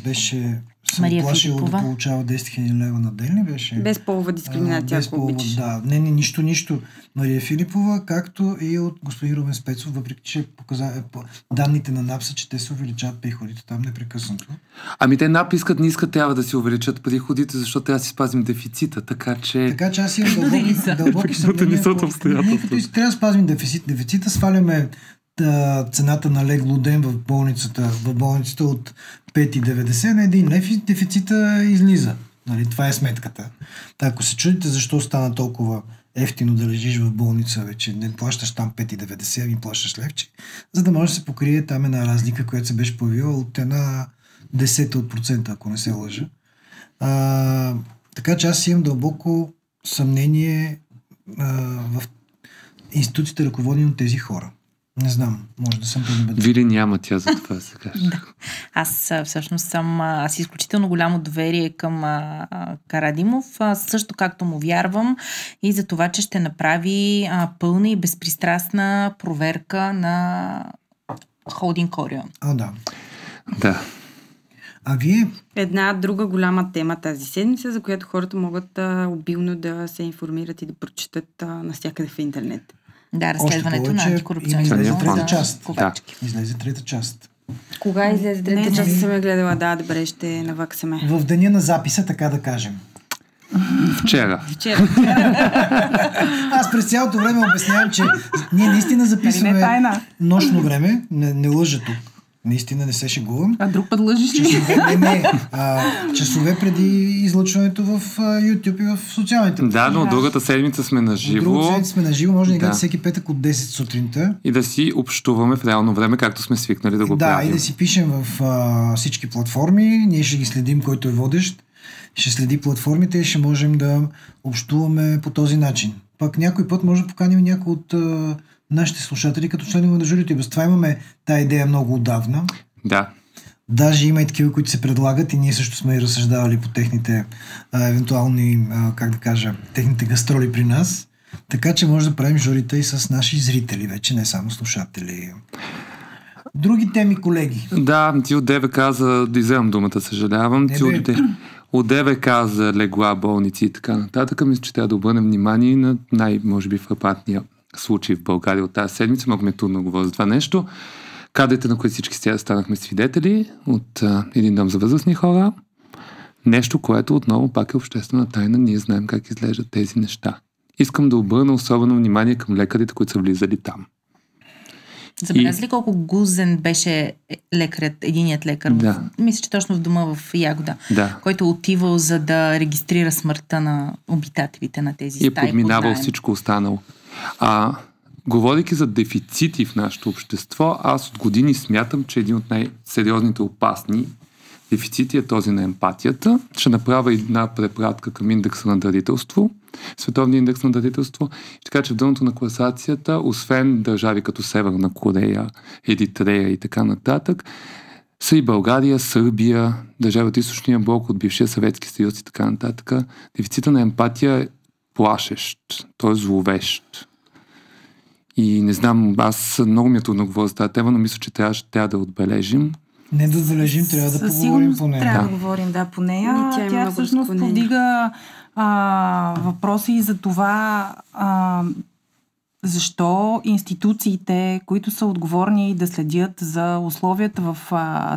беше се оплашило да получава 10 000 лева на ден, беше... Без полова дискриминация, ако обичаш. Да, нищо. Мария Филипова, както и от господин Румен Спецов, въпреки че данните на НАП са, че те се увеличават приходите там непрекъснато. Ами те НАП не искат трябва да си увеличат приходите, защото трябва да си спазим дефицита, така че аз имам дълбоки съмнения. Трябва да спазим дефицита, сваляме цената на леглоден в болницата от 5,90 на 1 лев и дефицита излиза. Нали, това е сметката. Ако се чудите защо стана толкова ефтино да лежиш в болница, вече не плащаш там 5,90, ами плащаш левче, за да може да се покрие там една разлика, която се беше появила от 0,1%, ако не се лъжа. Така че аз имам дълбоко съмнение в институциите, ръководени от тези хора. Не знам, може да съм по-небеден. Вили няма тя за това, се каже. Аз всъщност аз изключително голямо доверие към Карадимов, също както му вярвам и за това, че ще направи пълна и безпристрастна проверка на Холдинг Орион. Да. Да. А вие? Една друга голяма тема тази седмица, за която хората могат обилно да се информират и да прочитат навсякъде в интернет. Да, разследването на антикорупционния закон. Излезе трета част. Кога излезе трета част? Съм я гледала, добре, ще наваксаме. В деня на записа, така да кажем. Вчера. Аз през цялото време обяснявам, че ние наистина записваме нощно време, не лъжа тук. Наистина не се шегувам. А друг път лъжиш ли? Часове преди излъчването в YouTube и в социалните. Да, но другата седмица сме на живо. Другата седмица сме на живо, може да ни гледате всеки петък от 10 сутринта. И да си общуваме в реално време, както сме свикнали да го правим. Да, и да си пишем в всички платформи. Ние ще ги следим, който е водещ. Ще следи платформите и ще можем да общуваме по този начин. Пък някой път може да поканим някой от нашите слушатели като членове на журито. И без това имаме тая идея много отдавна. Да. Даже има и такива, които се предлагат и ние също сме и разсъждавали по техните евентуални, техните гастроли при нас. Така че може да правим журита и с наши зрители вече, не само слушатели. Други теми, колеги. Да, ти от ДВК да изземам думата, съжалявам. От ДВК за легла, болници и така нататък. Мисля, че трябва да обърнем внимание на може би фрапантния случай в България от тази седмица. Много ме трудно говоря за това нещо. Кадрите, на които всички станахме свидетели от един дом за възрастни хора. Нещо, което отново пак е обществена тайна. Ние знаем как изглеждат тези неща. Искам да обърна особено внимание към лекарите, които са влизали там. Забелязали ли колко гузен беше единият лекар? Да. Мисля, че точно в дома в Ягода, който отивал за да регистрира смъртта на обитателите на тези стаи. И е подминавал всичко останало. Говорейки за дефицити в нашето общество, аз от години смятам, че един от най-сериозните опасни дефицити е този на емпатията. Ще направя една препратка към индекса на дарителство, световния индекс на дарителство. Така че в дъното на класацията, освен държави като Северна Корея, Еритрея и така нататък, са и България, Сърбия, държави от източния блок, от бившия Съветски съюз и така нататък. Дефицита на емпатия е плашещ, той е зловещ. И не знам, аз много ми е трудно говоря за тази тема, но мисля, че трябва да отбележим. Не да отбележим, трябва да поговорим по нея. Трябва да говорим, по нея. Тя всъщност повдига въпроси и за това защо институциите, които са отговорни да следят за условията в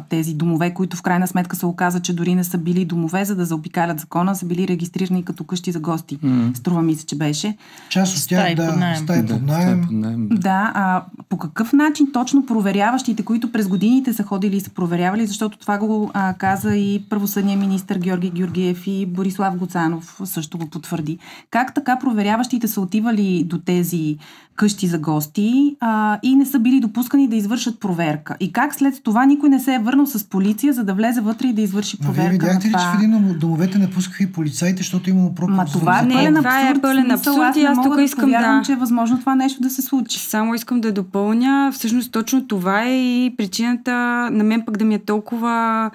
тези домове, които в крайна сметка се оказа, че дори не са били домове, за да заобикалят закона, са били регистрирани като къщи за гости. Струва ми се, че беше. Част от тях, стаи под наем. Да, по какъв начин точно проверяващите, които през годините са ходили и са проверявали, защото това го каза и правосъдния министър Георги Георгиев и Борислав Гоцанов също го потвърди. Как така проверяващите са отивали до тези къщи за гости и не са били допускани да извършат проверка? И как след това никой не се е върнал с полиция, за да влезе вътре и да извърши проверка? Вие видяхте ли, че в един от домовете не пускаха и полицаите, защото имало пропуск? Това е пълен абсурд и аз тук искам че е възможно това нещо да се случи. Само искам да допълня. Всъщност точно това е и причината на мен пък да ми е толкова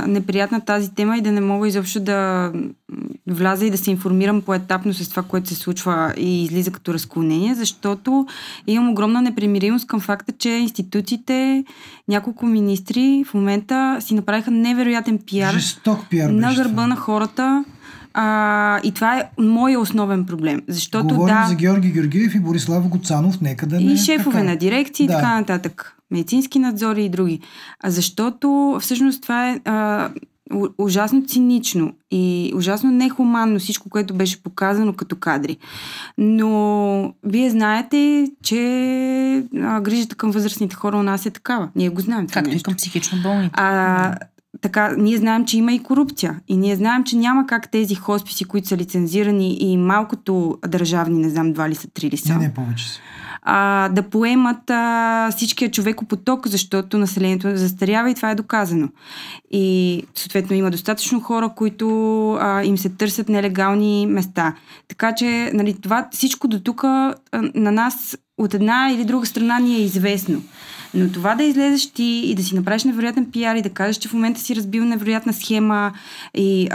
неприятна тази тема и да не мога изобщо да вляза и да се информирам поетапно с това, което се случва и излиза като разклонение, защото имам огромна непримиримост към факта, че институциите, няколко министри в момента си направиха невероятен пиар, на гърба на хората. И това е моя основен проблем. Защото говорим за Георги Георгиев и Борислав Гоцанов, нека да не... И шефове на дирекции и така нататък. Медицински надзори и други. Защото всъщност това е ужасно цинично и ужасно нехуманно всичко, което беше показано като кадри. Но вие знаете, че грижата към възрастните хора у нас е такава. Ние го знаем. Както и към психично болните. Така, ние знаем, че има и корупция. И ние знаем, че няма как тези хосписи, които са лицензирани и малкото държавни, не знам, 2 ли са, 3 ли са. Не, повече са. Да поемат всичкия човекопоток, защото населението застарява и това е доказано. И съответно има достатъчно хора, които им се търсят нелегални места. Така че, нали, това всичко до тук на нас от една или друга страна ни е известно. Но това да излезеш ти и да си направиш невероятен пиар и да кажеш, че в момента си разбил невероятна схема и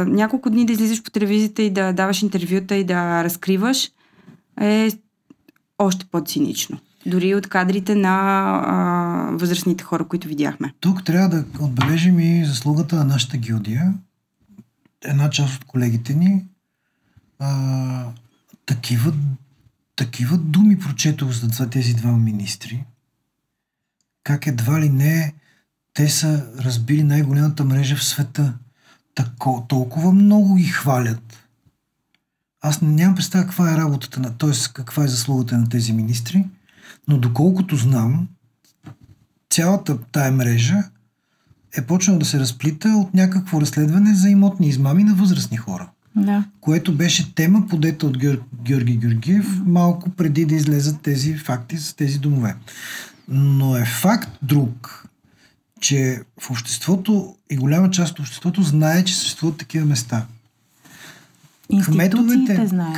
няколко дни да излизаш по телевизията и да даваш интервюта и да разкриваш, е още по-цинично. Дори от кадрите на възрастните хора, които видяхме. Тук трябва да отбележим и заслугата на нашата гилдия. Една част от колегите ни такива думи прочетох за тези два министри. Как едва ли не те са разбили най-голямата мрежа в света. Толкова много ги хвалят. Аз нямам представа каква е работата т.е. каква е заслугата на тези министри, но доколкото знам, цялата тая мрежа е почнала да се разплита от някакво разследване за имотни измами на възрастни хора. Да. Което беше тема подета от Георги Георгиев малко преди да излезат тези факти с тези домове. Но е факт друг, че в обществото и голяма част от обществото знае, че съществуват такива места.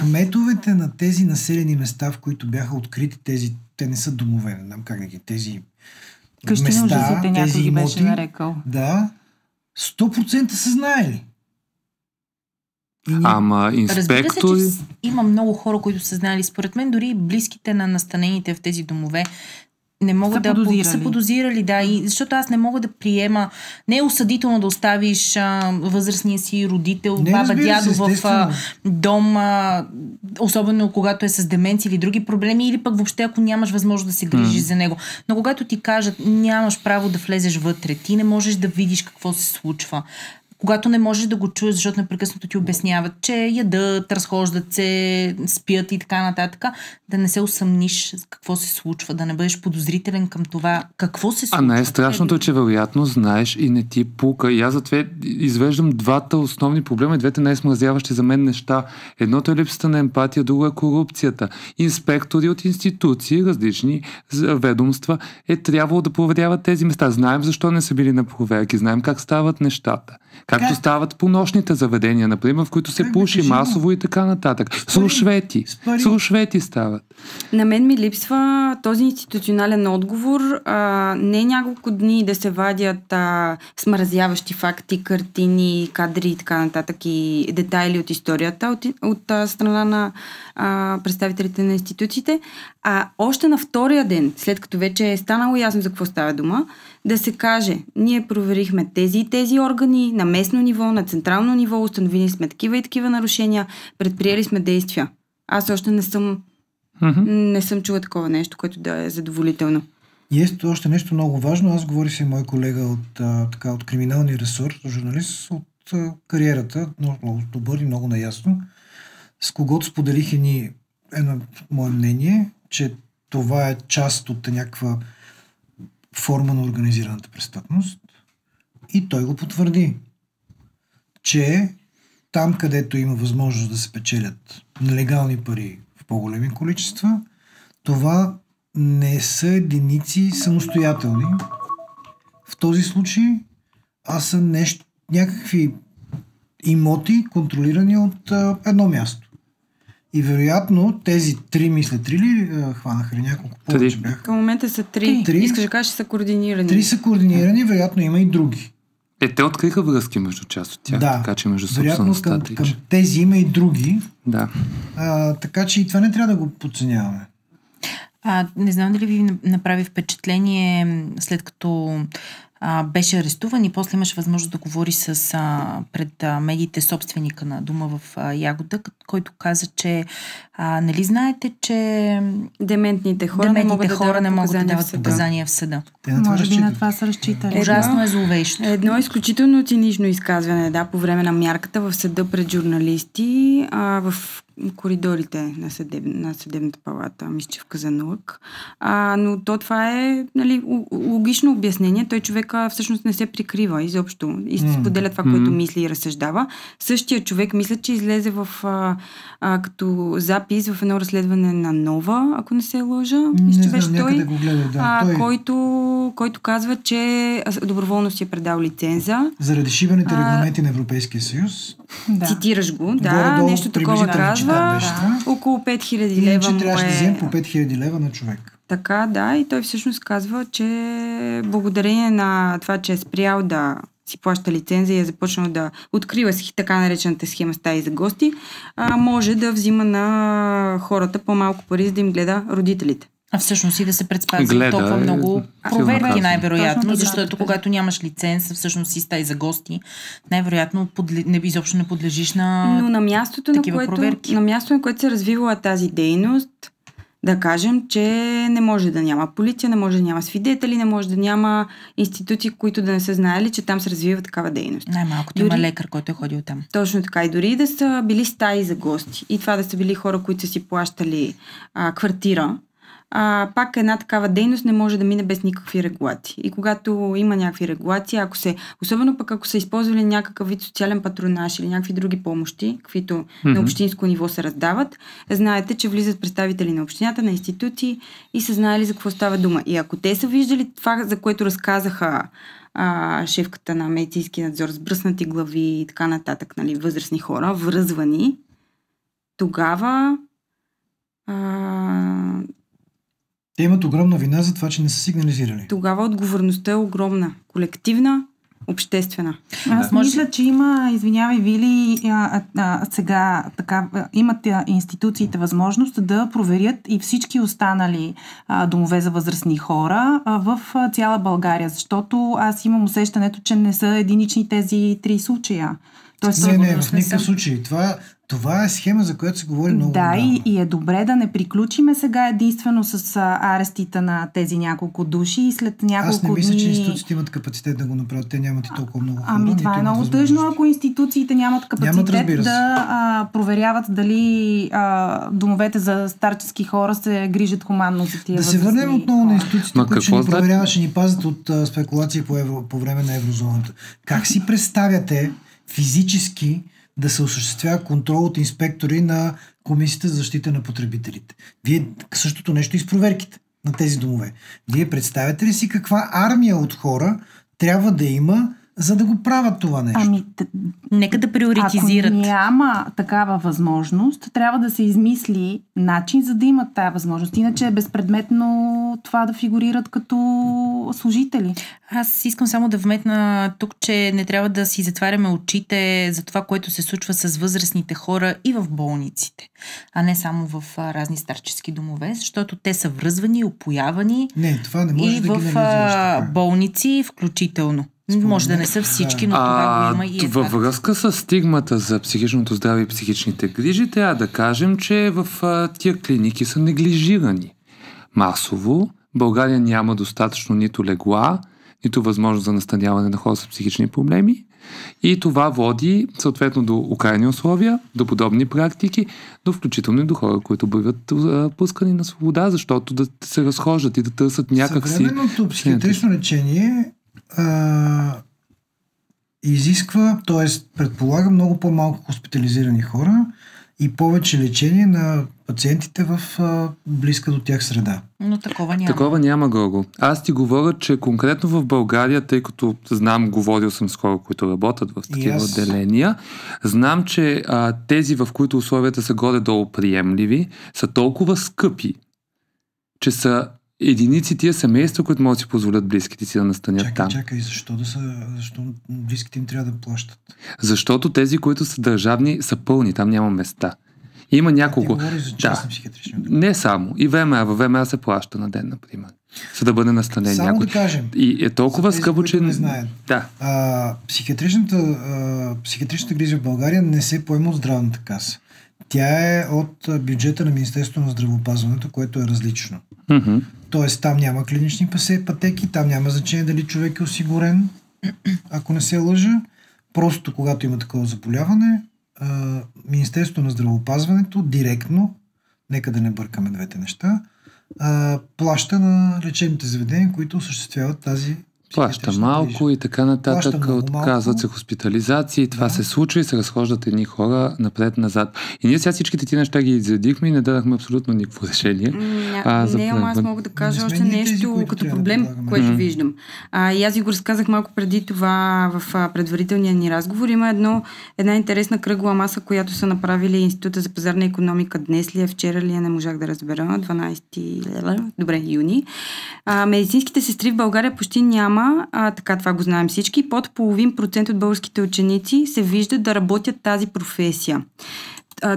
Кметовете на тези населени места, в които бяха открити те не са домове, не знам как да ги, тези къщи места, на ужасите, тези някой ги имоти, беше нарекал. Да, 100% са знаели. Ама инспектори... Разбира се, че има много хора, които са знали. Според мен дори близките на настанените в тези домове не могат са подозирали, да. И защото аз не мога да приема. Не е осъдително да оставиш възрастния си родител, баба, дядо в дом, особено когато е с деменция или други проблеми, или пък въобще ако нямаш възможност да се грижиш за него. Но когато ти кажат, нямаш право да влезеш вътре, ти не можеш да видиш какво се случва. Когато не можеш да го чуеш, защото непрекъснато ти обясняват, че ядат, разхождат се, спят и така нататък, да не се усъмниш какво се случва, да не бъдеш подозрителен към това какво се случва. А най-страшното е, че вероятно знаеш и не ти пука. И аз затова извеждам двата основни проблема и двете най-смразяващи за мен неща. Едното е липсата на емпатия, друго е корупцията. Инспектори от институции, различни ведомства трябвало да проверяват тези места. Знаем защо не са били на проверки, знаем как стават нещата. Както стават по нощните заведения, например, в които се пуши масово и така нататък. Слушвети стават. На мен ми липсва този институционален отговор. Не няколко дни да се вадят смразяващи факти, картини, кадри и така нататък и детайли от историята от страна на представителите на институциите, а още на втория ден, след като вече е станало ясно за какво става дума, да се каже, ние проверихме тези и тези органи на местно ниво, на централно ниво, установили сме такива и такива нарушения, предприели сме действия. Аз още не съм чула такова нещо, което да е задоволително. И е още нещо много важно. Аз говорих с мой колега от криминалния ресор, журналист от кариерата, много добър и много наясно, с когото споделих едно мое мнение, че това е част от някаква форма на организираната престъпност. И той го потвърди, че там, където има възможност да се печелят нелегални пари в по-големи количества, това не са единици самостоятелни. В този случай са някакви имоти, контролирани от едно място. И вероятно тези три хванаха ли няколко повече бяха? Към момента са три. Искаш да кажеш, че са координирани. 3 са координирани, вероятно има и други. Те откриха връзки между част от тях, така че между собствеността. Вероятно към тези има и други. Да. Така че и това не трябва да го подценяваме. Не знам дали ви направи впечатление, след като беше арестуван и после имаше възможност да говори пред медиите собственика на дома в Ягода, който каза, че нали знаете, че дементните хора не могат да дават показания в съда. Може би на това са разчитали. Ужасно е зловещо. Едно изключително цинично изказване, по време на мярката в съда пред журналисти, в коридорите на съдебната палата, мисля, че в Казанлък. Но това е логично обяснение. Той човека всъщност не се прикрива изобщо и споделя това, което мисли и разсъждава. Същия човек, мисля, че излезе като запис в едно разследване на Нова, ако не се лъжа. Мисля, че беше той, който казва, че доброволно си е предал лиценза. Заради шибаните регламенти на Европейския съюз. Да. Цитираш го, нещо такова казва. Около 5000 лева. Иначе трябваше да взем по 5000 лева на човек. Така, да, и той всъщност казва, че благодарение на това, че е спрял да си плаща лицензия и е започнал да открива си така наречената схема стаи за гости, може да взима на хората по-малко пари, за да им гледа родителите. А всъщност и да се предспазва толкова много проверки, най-вероятно, защото когато нямаш лиценз, всъщност си стай за гости, най-вероятно изобщо не подлежиш на Но на мястото, проверки. На мястото, на което се развивала тази дейност, да кажем, че не може да няма полиция, не може да няма свидетели, не може да няма институции, които да не са знаели, че там се развива такава дейност. Най-малкото има лекар, който е ходил там. Точно така. И дори да са били стаи за гости и това да са били хора, които са си плащали квартира, пак една такава дейност не може да мине без никакви регулации. И когато има някакви регулации, особено пък ако са използвали някакъв вид социален патронаж или някакви други помощи, каквито на общинско ниво се раздават, знаете, че влизат представители на общината, на институции и са знаели за какво става дума. И ако те са виждали това, за което разказаха шефката на медицински надзор, с бръснати глави и така нататък, нали, възрастни хора, връзвани, тогава те имат огромна вина за това, че не са сигнализирали. Тогава отговорността е огромна. Колективна, обществена. Аз мисля, че има, извинявай, Вили, сега имат институциите възможност да проверят и всички останали домове за възрастни хора в цяла България, защото аз имам усещането, че не са единични тези 3 случая. Не, в никакъв случай. Това е схема, за която се говори много. Да, и е добре да не приключиме сега единствено с арестите на тези няколко души и след няколко дни... Аз не мисля, че институциите имат капацитет да го направят. Те нямат и толкова много хора. Това е много тъжно, ако институциите нямат капацитет да проверяват дали домовете за старчески хора се грижат хуманно за тия възрастни. Да се върнем отново на институциите, които ще ни проверяват, ще ни пазят от спекулации по време на еврозоната. Как си представяте физически да се осъществява контрол от инспектори на Комисията за защита на потребителите? Вие същото нещо и с проверките на тези домове. Вие представяте ли си каква армия от хора трябва да има, за да го правят това нещо? Нека да приоритизират. Ако няма такава възможност, трябва да се измисли начин, за да имат тая възможност. Иначе е безпредметно това да фигурират като служители. Аз искам само да вметна тук, че не трябва да си затваряме очите за това, което се случва с възрастните хора и в болниците, а не само в разни старчески домове, защото те са връзвани, опоявани това не може и в болници включително. Може да не са всички, но това го има и във връзка с стигмата за психичното здраве и психичните грижи, трябва да кажем, че в тия клиники са неглижирани. Масово България няма достатъчно нито легла, нито възможност за настаняване на хора с психични проблеми и това води съответно до окаяни условия, до подобни практики, до включително и до хора, които бъдат пускани на свобода, защото да се разхождат и да търсят някакси... Съвременното психиатрично лечение изисква, т.е. предполага много по-малко хоспитализирани хора и повече лечение на пациентите в близка до тях среда. Но такова няма. Такова няма, Гого. Аз ти говоря, че конкретно в България, тъй като знам, говорил съм с хора, които работят в такива отделения, знам, че тези, в които условията са горе-долу приемливи, са толкова скъпи, че са единици тия семейства, които могат да си позволят близките си да настанят там. Чакай, защо близките им трябва да плащат? Защото тези, които са държавни, са пълни, там няма места. Има няколко... Ти говориш за частни психиатрични отделения. Не само. И ВМА. Във ВМА се плаща на ден, например. За да бъде настанен само някой. Да кажем. И е толкова скъпо, че... не знаят. Да. Психиатричната грижа в България не се поема от здравната каса. Тя е от бюджета на Министерството на здравеопазването, което е различно. Mm-hmm. Тоест там няма клинични пътеки, там няма значение дали човек е осигурен, ако не се лъжа. Просто когато има такова заболяване, Министерството на здравеопазването директно, нека да не бъркаме двете неща, плаща на лечебните заведения, които осъществяват тази плаща малко и така нататък, отказват се хоспитализации, това се случва и се разхождат едни хора напред-назад. И ние сега всичките ти неща ги изредихме и не дадахме абсолютно никакво решение. Аз мога да кажа още нещо като проблем, което виждам. И аз ви го разказах малко преди това в предварителния ни разговор. Има една интересна кръгла маса, която са направили Института за пазарна икономика днес ли е, вчера ли е, не можах да разбера, 12 юни. Медицинските сестри в България почти няма, така това го знаем всички, под 0,5% от българските ученици се виждат да работят тази професия.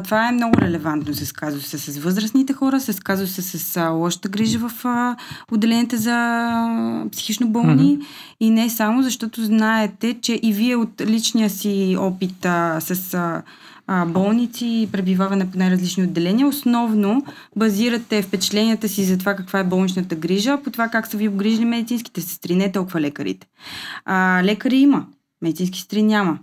това е много релевантно с казуса с възрастните хора, с казуса с лошата грижа в отделенията за психично болни и не само, защото знаете, че и вие от личния си опит с болници и пребиваване по най-различни отделения, основно базирате впечатленията си за това каква е болничната грижа, по това как са ви обгрижили медицинските сестри, не толкова лекарите. Лекари има, медицински сестри няма.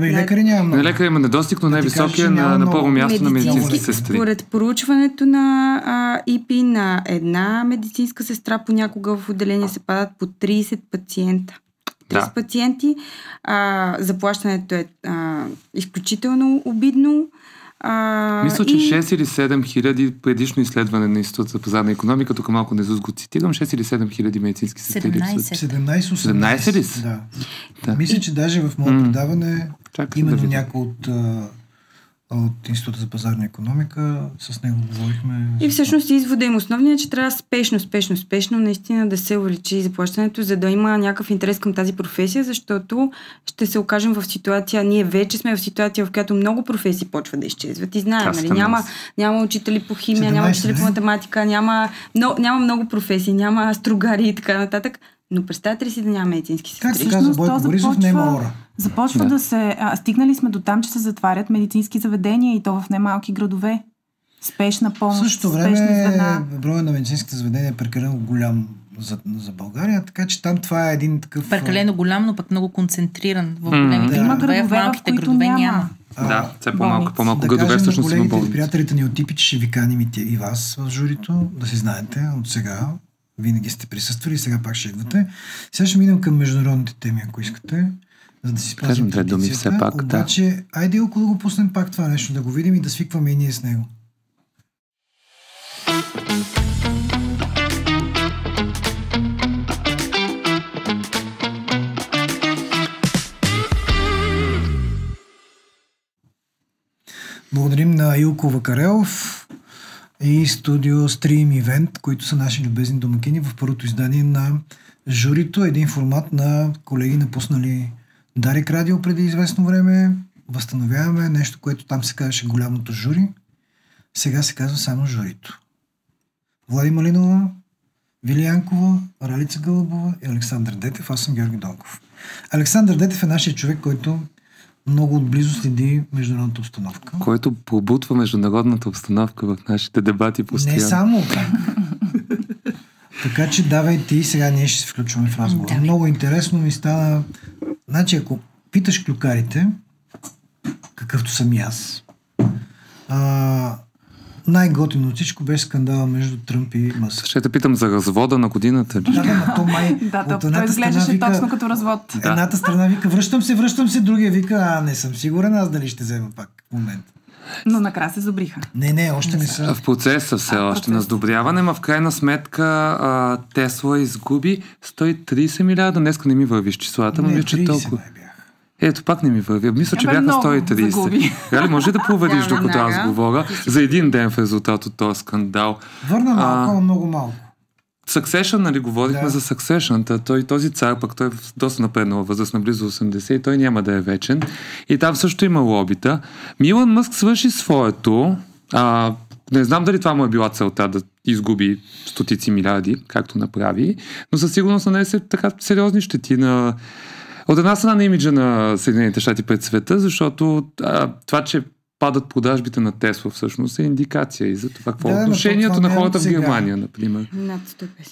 Лекари няма много. Лекари има недостиг, но най-високия на първо място на медицински сестри. Според проучването на ИПИ на една медицинска сестра понякога в отделение се падат по 30 пациента. 30 пациенти. Заплащането е изключително обидно. Мисля, че 6 или 7 хиляди предишно изследване на Института за пазарна икономика, тук малко не го цитирам, 6 или 7 хиляди медицински сестри. 17 ли са? Да. Мисля, че даже в моето предаване именно някой от Института за пазарна икономика, с него говорихме. И всъщност извода им основният, че трябва спешно наистина да се увеличи заплащането, за да има някакъв интерес към тази професия, защото ще се окажем в ситуация, ние вече сме в ситуация, в която много професии почват да изчезват и знаем, нали? Няма учители по химия, няма учители по математика, няма много професии, няма стругари и така нататък. Но представете ли си да няма медицински сестри? Как се казва Бойко Борисов, не ора. Започва да се... стигнали сме до там, че се затварят медицински заведения и то в немалки градове. Спешна помощ, в същото време броя на медицинските заведения е прекалено голям за България, така че там това е един такъв... Прекалено голям, но пък много концентриран в големите градове, в малките градове няма. Все по-малко градове всъщност има болници. Приятелите ни от ИПИ, че ще ви каним и вас в журито, да си знаете от сега. Винаги сте присъствали и сега пак ще идвате. Сега ще минем към международните теми, ако искате, за да си спазим традицията. Обаче, айде около да го пуснем пак това нещо, да го видим и да свикваме и ние с него. Благодарим на Илко Вакарелов и Студио Stream Event, които са наши любезни домакини в първото издание на журито. Един формат на колеги напуснали Дарик Радио преди известно време. Възстановяваме нещо, което там се казваше голямото жури. Сега се казва само журито. Влади Малинова, Вили Янкова, Ралица Гълъбова и Александър Детев. Аз съм Георги Донков. Александър Детев е нашия човек, който много отблизо следи международната обстановка. Който пробутва международната обстановка в нашите дебати постоянно. Не само така че давай ти, сега ние ще се включваме в разговор. Много интересно ми стана. Значи, ако питаш клюкарите, какъвто съм и аз, най-готино от всичко беше скандала между Тръмп и Мъск. Ще те питам за развода на годината. Той изглеждаше точно като развод. Едната страна вика, връщам се, другия вика, не съм сигурен аз дали ще взема пак в момента. Но накрая се сдобриха. Не, още не са. В процеса все още на сдобряване, но в крайна сметка Тесла изгуби 130 милиарда. Днеска не ми вървиш числата, но мисля, че толкова. Ето, пак не ми върви. Мисля, че бяха 130. Дали може да провериш, докато аз говоря, за един ден в резултат от този скандал? Върна малко, много малко. Succession, нали, говорихме за Succession. Този цар, пък той е доста напреднала възраст, на близо 80 и той няма да е вечен. И там също има лобита. Илон Мъск свърши своето. Не знам дали това му е била целта да изгуби стотици милиарди, както направи, но със сигурност нанесе така сериозни щети на от една страна на имиджа на Съединените щати пред света, защото това, че падат продажбите на Тесла всъщност е индикация и за това какво е отношението на хората в Германия, например.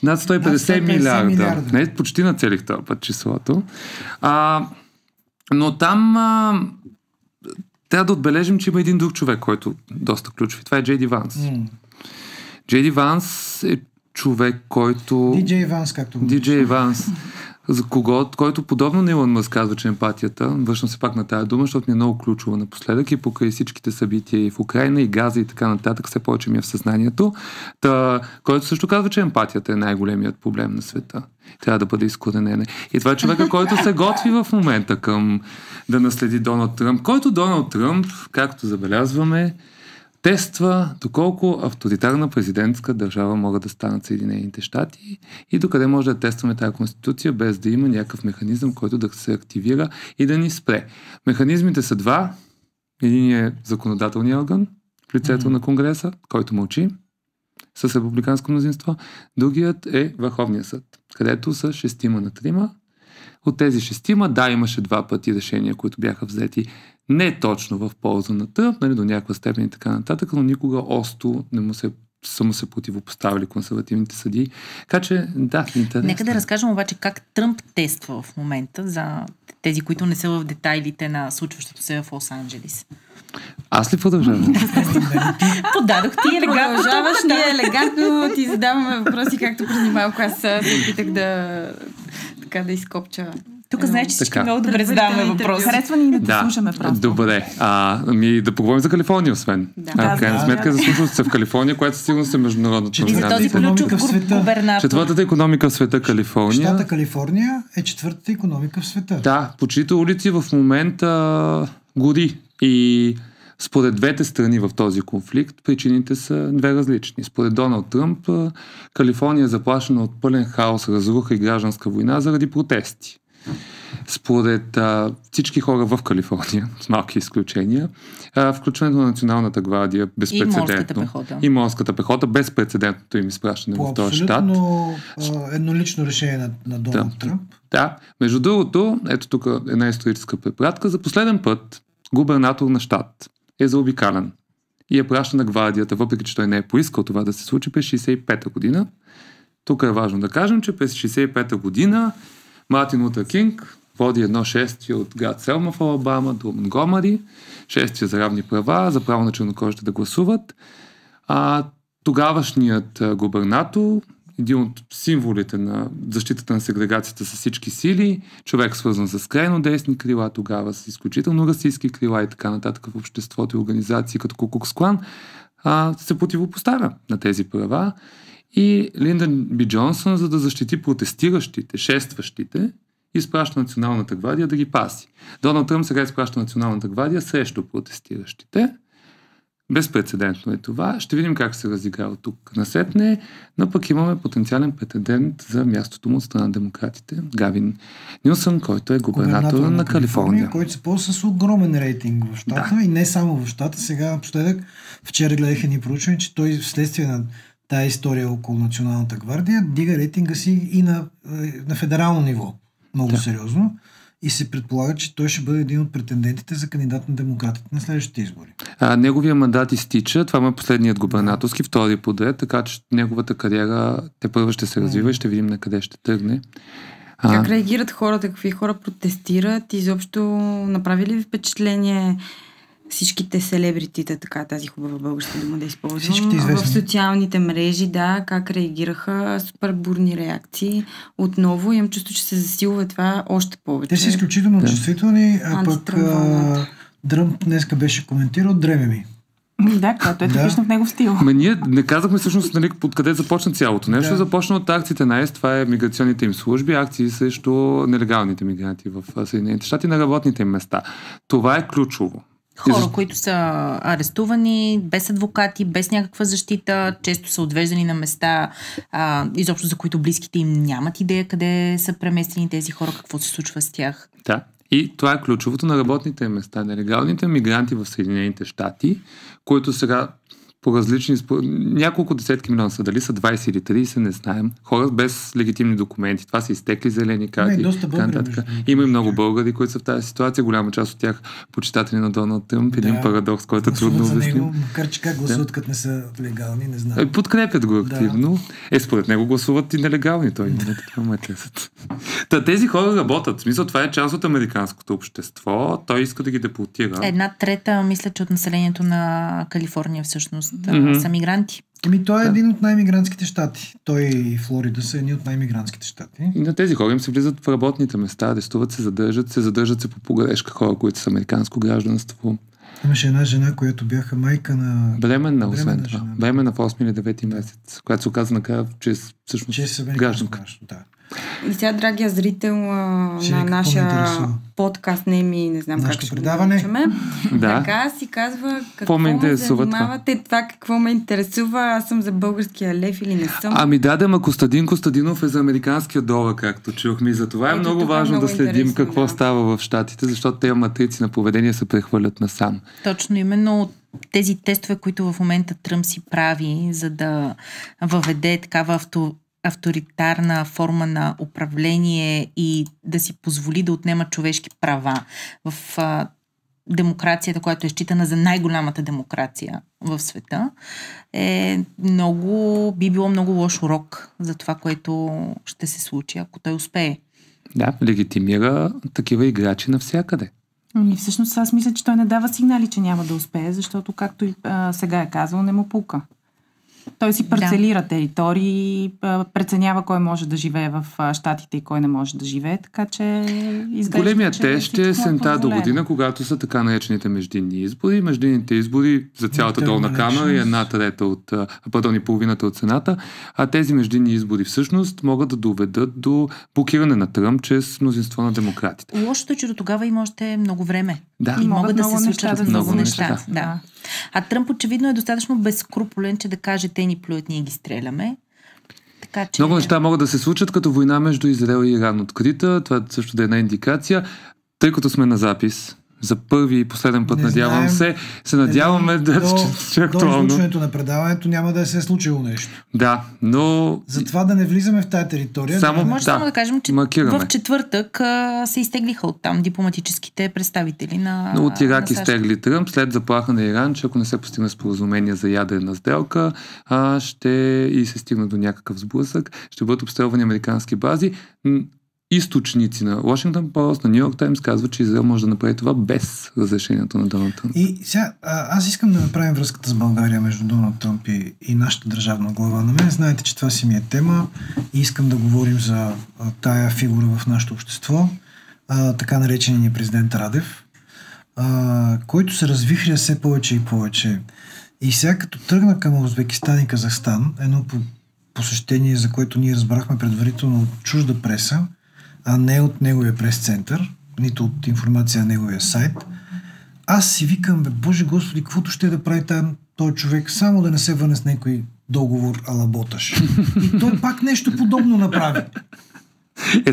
Над 150 милиарда. Не, почти нацелих този път числото. Но там трябва да отбележим, че има един друг човек, който е доста ключов. Това е Джей Ди Ванс. Джей Ди Ванс е човек, който... Диджей Ванс, както го Диджей Ванс. За който подобно на Илон Мъск казва, че емпатията, връщам се пак на тая дума, защото ми е много ключова напоследък и покрай всичките събития и в Украйна, и Газа и така нататък, все повече ми е в съзнанието. Който също казва, че емпатията е най-големият проблем на света. Трябва да бъде изкоренена. И това е човека, който се готви в момента към да наследи Доналд Тръмп, който Доналд Тръмп, както забелязваме, тества доколко авторитарна президентска държава могат да станат Съединените щати и докъде може да тестваме тази конституция, без да има някакъв механизъм, който да се активира и да ни спре. Механизмите са два. Един е законодателния орган, в лицето на Конгреса, който мълчи с републиканско мнозинство. Другият е Върховния съд, където са 6-3. От тези 6, имаше 2 пъти решения, които бяха взети не точно в полза на Тръмп, до някаква степен и така нататък, но никога остро не му се противопоставили консервативните съдии. Така че, да, интересно. Нека да разкажем обаче как Тръмп тества в момента за тези, които не са в детайлите на случващото се в Лос-Анджелис. Аз ли продължавам? Подадох ти елегантно. Продължаваш, ние елегантно ти задаваме въпроси, както преди малко аз се опитах да изкопча. Тук знаеш, че всички много добре задаваме въпроси. Харесва ни да слушаме просто. Добре. Да поговорим за Калифорния, освен. В крайна сметка, за случващото се в Калифорния, което сигурно се международната организация. Четвъртата икономика в света Калифорния. Щата Калифорния е четвъртата икономика в света. Да, по чиито улици в момента гори. И според двете страни в този конфликт причините са две различни. Според Доналд Тръмп, Калифорния е заплашена от пълен хаос, разруха и гражданска война заради протести. Според всички хора в Калифорния, с малки изключения, включването на Националната гвардия безпрецедентно. И морската пехота безпрецедентното им изпращане в този щат. Абсолютно еднолично решение на Доналд Тръмп. Да. Между другото, ето тук една историческа препратка. За последен път губернатор на щат е заобикален и е пращан на гвардията, въпреки че той не е поискал това да се случи през 65-та година. Тук е важно да кажем, че през 65-та година Мартин Лутер Кинг води едно шествие от град Селма в Алабама до Монгомери, шествие за равни права, за право на чернокожите да гласуват. Тогавашният губернатор, един от символите на защитата на сегрегацията с всички сили, човек свързан с крайно десни крила, тогава с изключително расистски крила и така нататък в обществото и организации като Ку Клукс Клан, се противопоставя на тези права. И Линдън Би Джонсън, за да защити протестиращите, шестващите, изпраща Националната гвардия да ги паси. Доналд Тръмп сега изпраща Националната гвардия срещу протестиращите. Безпрецедентно е това. Ще видим как се разигра от тук насетне, но пък имаме потенциален претендент за мястото му от страна на демократите. Гавин Нюсъм, който е губернатор на Калифорния. Който се ползва с огромен рейтинг в щата и не само в щата. Сега, вчера гледах едни проучвания, че той вследствие на тая история около Националната гвардия дига рейтинга си и на федерално ниво. Много сериозно. И се предполага, че той ще бъде един от претендентите за кандидат на демократите на следващите избори. Неговия мандат изтича. Това е последният губернаторски, втори подред, така че неговата кариера тепърва ще се развива и ще видим на къде ще тръгне. Как реагират хората? Какви хора протестират? Изобщо направи ли впечатление всичките селебритита, така тази хубава българска дума да използвам, в социалните мрежи, как реагираха, супер бурни реакции. Отново имам чувство, че се засилва това още повече. Те са изключително чувствителни, а пък Тръмп днеска беше коментирал дреме ми. Да, което е типично в негов стил. Ние не казахме всъщност откъде започна цялото нещо. Започна от акциите на ЕС, това е миграционните им служби, акции срещу нелегалните мигранти в Съединените щати на работните им места. Това е ключово. Хора, които са арестувани, без адвокати, без някаква защита, често са отвеждани на места, изобщо за които близките им нямат идея къде са преместени тези хора, какво се случва с тях. Да. И това е ключовото на работните места. Нелегалните мигранти в Съединените щати, които сега по различни... Няколко десетки милиона са, дали са 20 или 30, не знаем. Хора без легитимни документи. Това са изтекли зелени карти. Има и много българи, които са в тази ситуация. Голяма част от тях почитатели на Доналд Тръмп. Един парадокс, който е трудно обясним. Макар че как гласуват, като не са легални, не знам. Подкрепят го активно. Според него гласуват и нелегални. Той не е така тези хора работят. В смисъл, това е част от американското общество. Той иска да ги депортира. 1/3, мисля, че от населението на Калифорния всъщност са мигранти. Той е един от най-мигрантските щати. Той и Флорида са едни от най-мигрантските щати. И на тези хора им се влизат в работните места, арестуват се, задържат се по погрешка хора, които са американско гражданство. Имаше една жена, която бяха майка на... Бременна, освен това. Бременна в 8 или 9 месец, която се оказа накрая, че е всъщност гражданка. И сега, драгия зрител на нашия подкаст, не знам как ще предаване. Така си казва какво ме занимавате, това какво ме интересува, аз съм за българския лев или не съм. Ами Костадин Костадинов е за американския долар, както чухме, и за това е много важно да следим какво става в щатите, защото тези матрици на поведение се прехвърлят насам. Точно, именно тези тестове, които в момента Тръмп си прави, за да въведе такава авторитарна форма на управление и да си позволи да отнема човешки права в демокрацията, която е считана за най-голямата демокрация в света, би било много лош урок за това, което ще се случи, ако той успее. Да, легитимира такива играчи навсякъде. Всъщност аз мисля, че той не дава сигнали, че няма да успее, защото, както и сега е казал, не му пука. Той си парцелира територии, преценява кой може да живее в щатите и кой не може да живее, така че изглежда, големият тест ще е сента до година, когато са така наречените междинни избори. Междинните избори за цялата долна камера и половината от Сената, а тези междинни избори всъщност могат да доведат до блокиране на Тръмп чрез мнозинство на демократите. Лошото е, че до тогава има още много време. Да. И могат да се случат много неща. Да. А Тръмп очевидно е достатъчно безскрупулен, че да каже, те ни плюят, ние ги стреляме. Така, че... Много неща могат да се случат, като война между Израел и Иран открита. Това също да е една индикация. Тъй като сме на запис, за първи и последен път, надявам се надяваме да е актуално. До излучването на предаването няма да се е случило нещо. Да, но... Затова да не влизаме в тая територия. Може само да кажем, че в четвъртък се изтеглиха оттам дипломатическите представители на от Ирак изтегли Тръмп след заплаха на Иран, че ако не се постигне споразумение за ядрена сделка, ще се стигне до някакъв сблъсък, ще бъдат обстрелвани американски бази. Източници на Washington Post, на New York Times казват, че Израел може да направи това без разрешението на Доналд Тръмп. И сега, аз искам да направим връзката с България между Доналд Тръмп и нашата държавна глава. На мен знаете, че това си ми е тема и искам да говорим за тая фигура в нашето общество, така наречения президент Радев, който се развихря все повече и повече. И сега като тръгна към Узбекистан и Казахстан, едно посещение, за което ние разбрахме предварително от чужда преса, а не от неговия прес-център, нито от информация на неговия сайт. Аз си викам, Боже Господи, каквото ще да прави този човек, само да не се върне с някой договор ала Боташ. И той пак нещо подобно направи.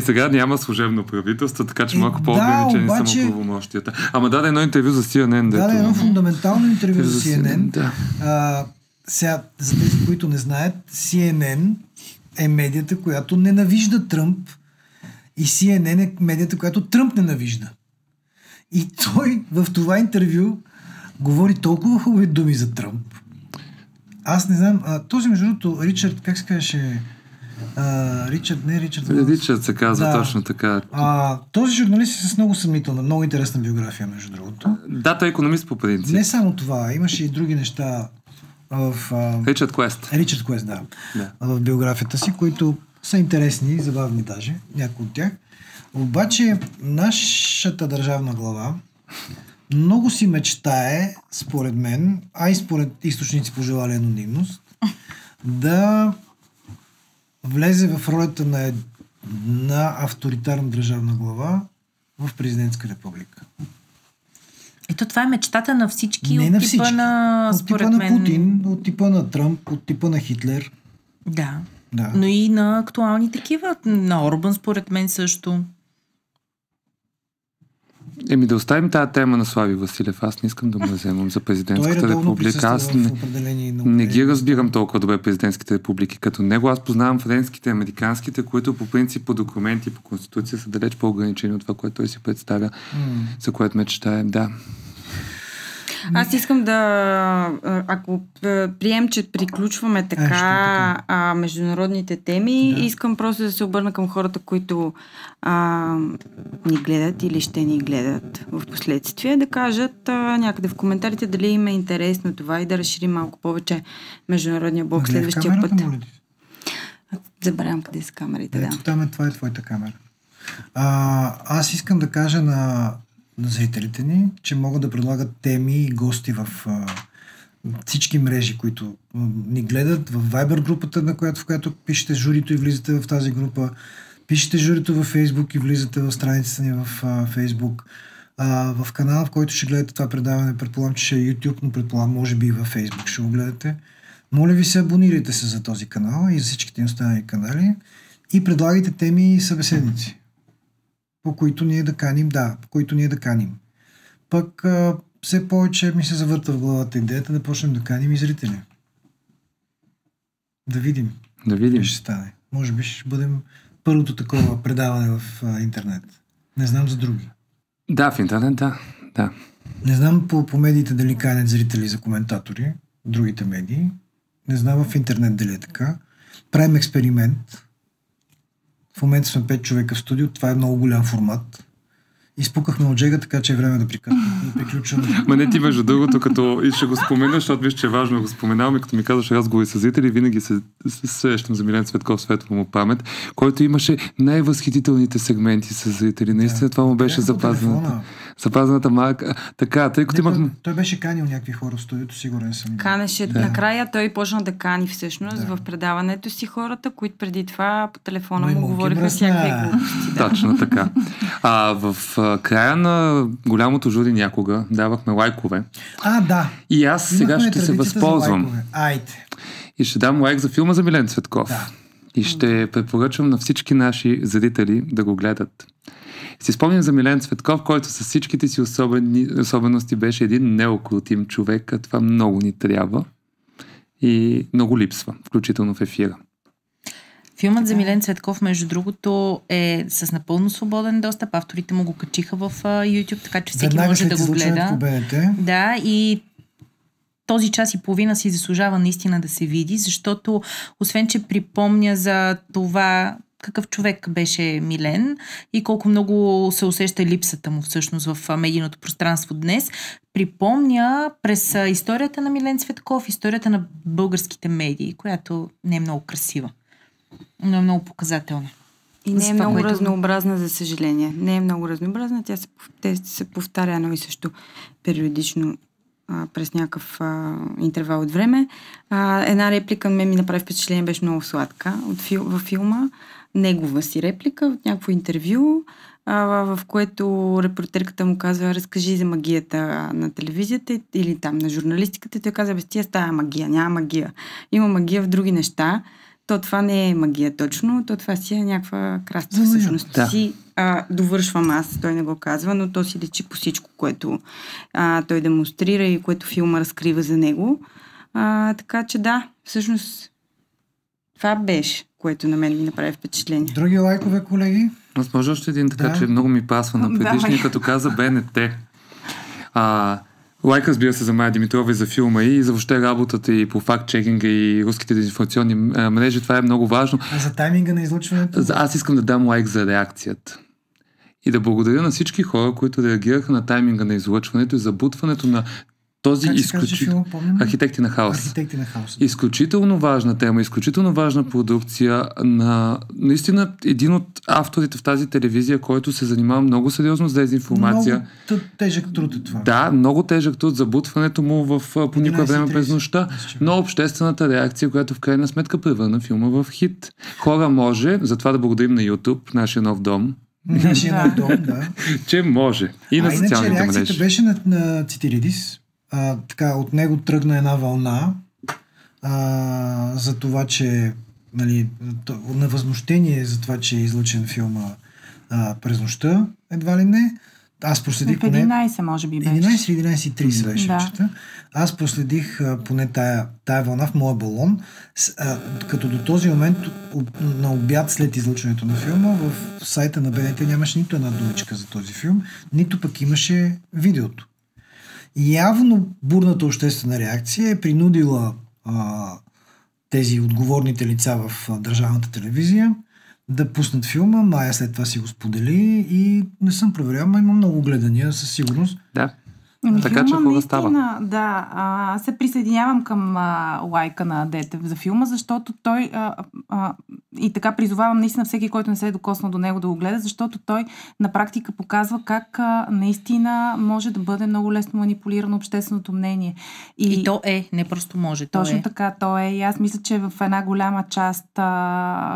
Сега няма служебно правителство, така че малко по-ограничени са му правомощията. Ама даде едно интервю за CNN. Даде едно фундаментално интервю за CNN. Сега, за тези, които не знаят, CNN е медията, която ненавижда Тръмп, и CNN е медията, която Тръмп ненавижда. И той в това интервю говори толкова хубави думи за Тръмп. Аз не знам, този между другото, Ричард, как се казваше? Ричард се казва, точно така. Този журналист е с много съмнителна, много интересна биография, между другото. Да, той е икономист по принцип. Не само това, имаше и други неща Ричард Квест. Ричард Квест, да. В биографията си, които са интересни и забавни даже, някои от тях. Обаче нашата държавна глава много си мечтае, според мен, а и според източници пожелали анонимност, да влезе в ролята на авторитарна държавна глава в президентска република. Ето това е мечтата на всички, от типа на... От типа на Путин, от типа на Тръмп, от типа на Хитлер. Да. Но и на актуални такива. На Орбан, според мен също. Да оставим тази тема на Слави Василев. Аз не искам да му вземам за президентската република. Аз не ги разбирам толкова добре президентските републики като него. Аз познавам френските, американските, които по принцип по документи и по конституция са далеч по-ограничени от това, което той си представя, за което мечтаем. Да. Аз искам ако прием, че приключваме така международните теми, искам просто да се обърна към хората, които ни гледат или ще ни гледат в последствие, да кажат някъде в коментарите дали им е интересно това и да разширим малко повече международния блок следващия път. Забравям къде са камерите. Това е твоята камера. Аз искам да кажа на зрителите ни, че могат да предлагат теми и гости в всички мрежи, които ни гледат, в Viber групата, в която пишете журито и влизате в тази група. Пишете журито във Фейсбук и влизате в страницата ни в Фейсбук. В канала, в който ще гледате това предаване, предполагам, че ще е YouTube, но предполагам, може би и във Фейсбук ще го гледате. Моля ви се, абонирайте се за този канал и за всичките останали канали и предлагайте теми и събеседници, по които ние да каним. Пък все повече ми се завърта в главата идеята да почнем да каним и зрители. Да видим. Ще стане. Може би ще бъдем първото такова предаване в интернет. Не знам за други. Да, в интернет, да. Не знам по медиите дали канят зрители за коментатори, другите медии. Не знам в интернет дали е така. Правим експеримент. В момента сме 5 човека в студио. Това е много голям формат. Изпукахме от жега, така че е време да приключваме. Ма не ти, между другото, като и ще го спомена, защото виж, че е важно да го споменаваме, като ми казваш разговори с зрители, винаги се сещам за Милен Цветков, светла му памет, който имаше най-възхитителните сегменти с зрители. Наистина това му беше запазената марка. Така, тъй като имахме... Той беше канил някакви хора в студиото, сигурен съм. Канеше. Да. Накрая той почна да кани всъщност в предаването си хората, които преди това по телефона му говориха всякакви глупости. Точно така. В края на голямото жури някога давахме лайкове. Да. И аз сега ще се възползвам. И ще дам лайк за филма за Милен Цветков. Да. И ще препоръчам на всички наши зрители да го гледат. Си спомням за Милен Цветков, който с всичките си особености беше един неокрутим човек, а това много ни трябва и много липсва, включително в ефира. Филмът за Милен Цветков, между другото, е с напълно свободен достъп. Авторите му го качиха в YouTube, така че всеки може да го гледа. Да, и този час и половина си заслужава наистина да се види, защото освен, че припомня за това какъв човек беше Милен и колко много се усеща липсата му всъщност в медийното пространство днес, припомня през историята на Милен Цветков, историята на българските медии, която не е много красива, но е много показателна. И не е много разнообразна, за съжаление. Не е много разнообразна, тя се повтаря едно и също периодично през някакъв интервал от време. Една реплика ми направи впечатление, беше много сладка във филма. Негова си реплика от някакво интервю, в което репортерката му казва: разкажи за магията на телевизията или там на журналистиката. Той казва: без тия стая магия, няма магия. Има магия в други неща. То това не е магия точно, то това си е някаква красота всъщност. Да. Си довършвам аз, той не го казва, но то си личи по всичко, което той демонстрира и което филма разкрива за него. Така че да, всъщност това беше, което на мен ми направи впечатление. Други лайкове, колеги? Аз може още един, така че много ми пасва на предишния, като каза БНТ. Лайк, разбира се, за Майя Димитрова и за филма и за въобще работата и по факт-чекинга и руските дезинформационни мрежи. Това е много важно. А за тайминга на излъчването? Аз искам да дам лайк за реакцията. И да благодаря на всички хора, които реагираха на тайминга на излъчването и забутването на този Архитекти на хаос. Изключително важна тема, изключително важна продукция на наистина един от авторите в тази телевизия, който се занимава много сериозно с дезинформация. Много тежък труд е това. Да, много тежък труд, забутването му по никое време през нощта, но обществената реакция, която в крайна сметка превърна филма в хит. Хора може, затова да благодарим на YouTube, нашия нов дом. Че може. И на социалните мрежи. Иначе реакцията беше на Цитиридис. Така, от него тръгна една вълна за това, че на възмущение за това, че е излъчен филма през нощта, едва ли не. Аз проследих поне... 11, може би беше. 11:30 беше. Да. Аз проследих поне тая вълна в моя балон, като до този момент на обяд след излъчването на филма в сайта на БНТ нямаше нито една думичка за този филм, нито пък имаше видеото. Явно бурната обществена реакция е принудила тези отговорните лица в държавната телевизия да пуснат филма. Майя след това си го сподели и не съм проверял, но има много гледания със сигурност. Да. Така че хора става. Да, се присъединявам към лайка на Детев за филма, защото той и така призовавам наистина всеки, който не се е докоснал до него да го гледа, защото той на практика показва как наистина може да бъде много лесно манипулирано общественото мнение. И то е, не просто може. Точно така, то е. И аз мисля, че в една голяма част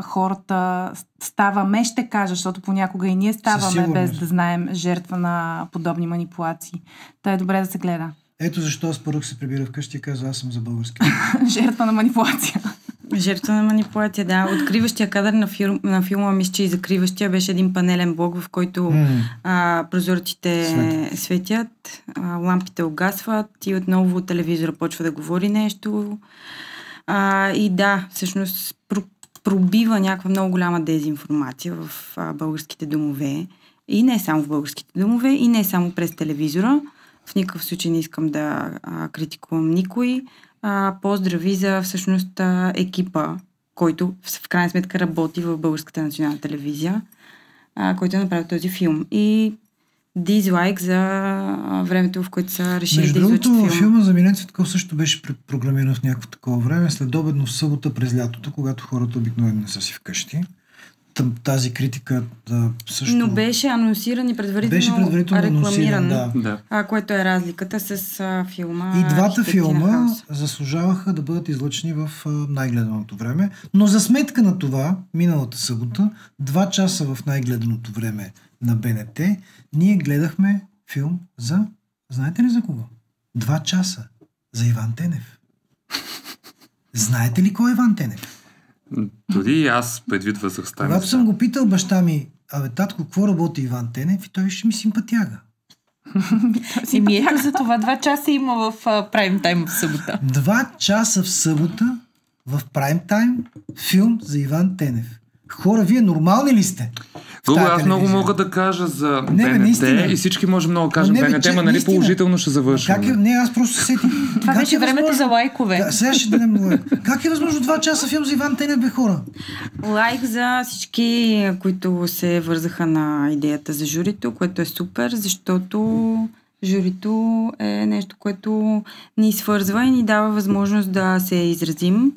хората ставаме, ще кажа, защото понякога и ние ставаме без да знаем жертва на подобни манипулации. Та е добре да се гледа. Ето защо Спарух се прибира вкъщи и казва, аз съм за български. Жертва на манипулация. Жертва на манипулация, да. Откриващия кадър на филма, мисля, че и закриващия беше един панелен блок, в който прозорците светят, лампите угасват и отново телевизора почва да говори нещо. И да, всъщност пробива някаква много голяма дезинформация в българските домове. И не само в българските домове, и не само през телевизора. В никакъв случай не искам да критикувам никой. Поздрави за всъщност екипа, който в крайна сметка работи в Българската национална телевизия, който е направил този филм. И дизлайк за времето, в което са решили да излъчат филма. Между другото, филма за Милен Цветков също беше програмиран в някакво такова време, следобедно в събота през лятото, когато хората обикновено не са си вкъщи. Тази критика също... Но беше анонсиран и предварително рекламиран, да. Което е разликата с филма. И двата филма заслужаваха да бъдат излъчени в най-гледаното време, но за сметка на това, миналата събота, 2 часа в най-гледаното време на БНТ, ние гледахме филм за... Знаете ли за кого? 2 часа. За Иван Тенев. Знаете ли кой е Иван Тенев? Дори аз предвид възрастта. Когато съм го питал баща ми, татко, какво работи Иван Тенев, и той ще ми симпатяга. Ето за това 2 часа има в прайм тайм в събота. 2 часа в събота в прайм тайм филм за Иван Тенев. Хора, вие нормални ли сте? Аз много мога да кажа за БНТ и всички можем много да кажем БНТ, ама нали положително ще завършваме. Не, аз просто се сетих. Това беше времето за лайкове. Сега ще дадем лайк. Как е възможно 2 часа филм за Иван Тенев, бе, хора? Лайк за всички, които се вързаха на идеята за журито, което е супер, защото журито е нещо, което ни свързва и ни дава възможност да се изразим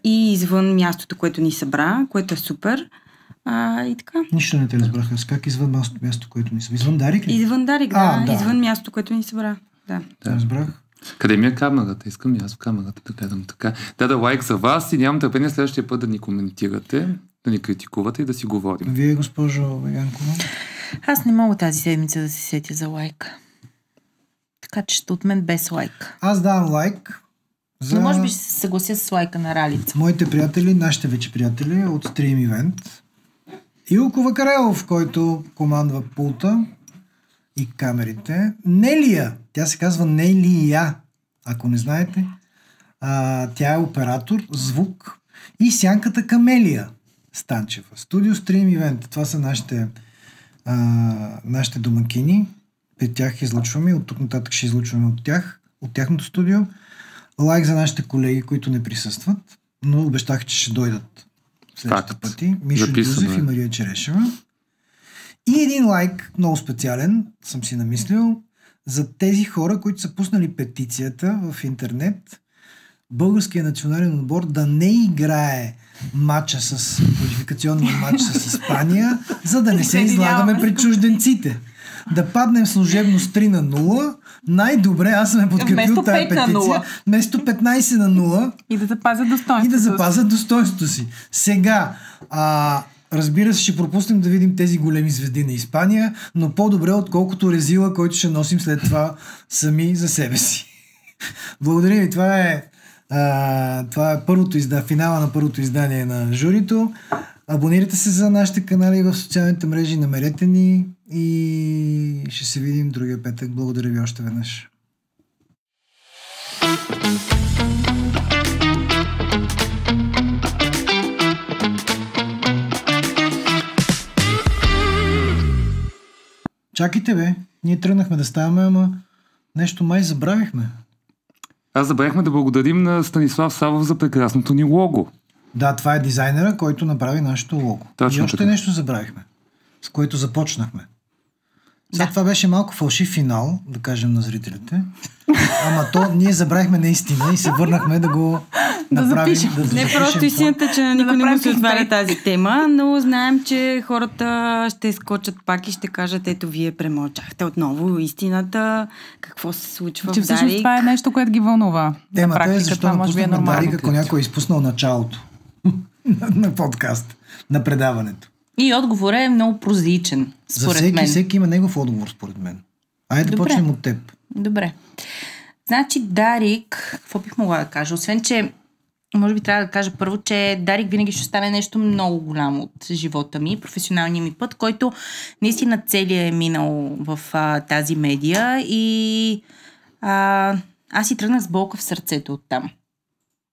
и извън мястото, което ни събра, което е супер. И така. Нищо не те разбраха. С как извън място, което ни събра? Извън Дарик ли? Извън Дарик, да. Извън мястото, което ни събра. Да. Разбрах. Къде ми е камерата? Искам и аз в камерата да гледам така. Да лайк за вас и нямам търпение следващия път да ни коментирате, да ни критикувате и да си говорим. Вие, госпожо Веганкова? Аз не мога тази седмица да се сетя за лайк. Така че ще от мен без лайк. Аз давам лайк. Но може би ще се съглася с лайка на Ралица. Моите приятели, нашите вече приятели от Stream Event. Илко Вакарелов, който командва пулта и камерите. Нелия, тя се казва Нелия, ако не знаете. Тя е оператор, звук. И Сянката Камелия Станчева. Студио Stream Event. Това са нашите домакини. При тях излъчваме. От тук нататък ще излъчваме от тяхното студио. Лайк за нашите колеги, които не присъстват, но обещах, че ще дойдат следващите пъти. Мишо Дюзев и Мария Черешева. И един лайк, много специален, съм си намислил, за тези хора, които са пуснали петицията в интернет, българският национален отбор да не играе квалификационния матч с Испания, за да не се излагаме пред чужденците. Да паднем служебно с 3-0, най-добре, аз съм подкрепил тая петиция. Вместо 15-0. И да запазят достоинството си. Сега, разбира се, ще пропуснем да видим тези големи звезди на Испания, но по-добре, отколкото резила, който ще носим след това сами за себе си. Благодаря ви. Това е финала на първото издание на журито. Абонирайте се за нашите канали в социалните мрежи, намерете ни и ще се видим другия петък. Благодаря ви още веднъж. Чакайте, бе. Ние тръгнахме да ставаме, ама нещо май забравихме. Аз забравихме да благодарим на Станислав Савов за прекрасното ни лого. Да, това е дизайнера, който направи нашето лого. Точно и още така. Нещо забравихме, с което започнахме. Това беше малко фалшив финал, да кажем на зрителите. Ама ние забравихме наистина и се върнахме да го направим. Не просто истината, че никой не му се отваря тази тема, но знаем, че хората ще скочат пак и ще кажат, ето вие премълчахте отново истината, какво се случва в Дарик. Всъщност това е нещо, което ги вълнува. Темата е защо напуснахме Дарик, ако някой е изпуснал началото. на подкаст, на предаването. И отговорът е много прозаичен, според мен. Всеки има негов отговор, според мен. Айде да почнем от теб. Добре. Значи Дарик, какво бих могла да кажа? Освен, че може би трябва да кажа първо, че Дарик винаги ще стане нещо много голямо от живота ми, професионалния ми път, който наистина целият е минал в тази медия и аз си тръгнах с болка в сърцето оттам.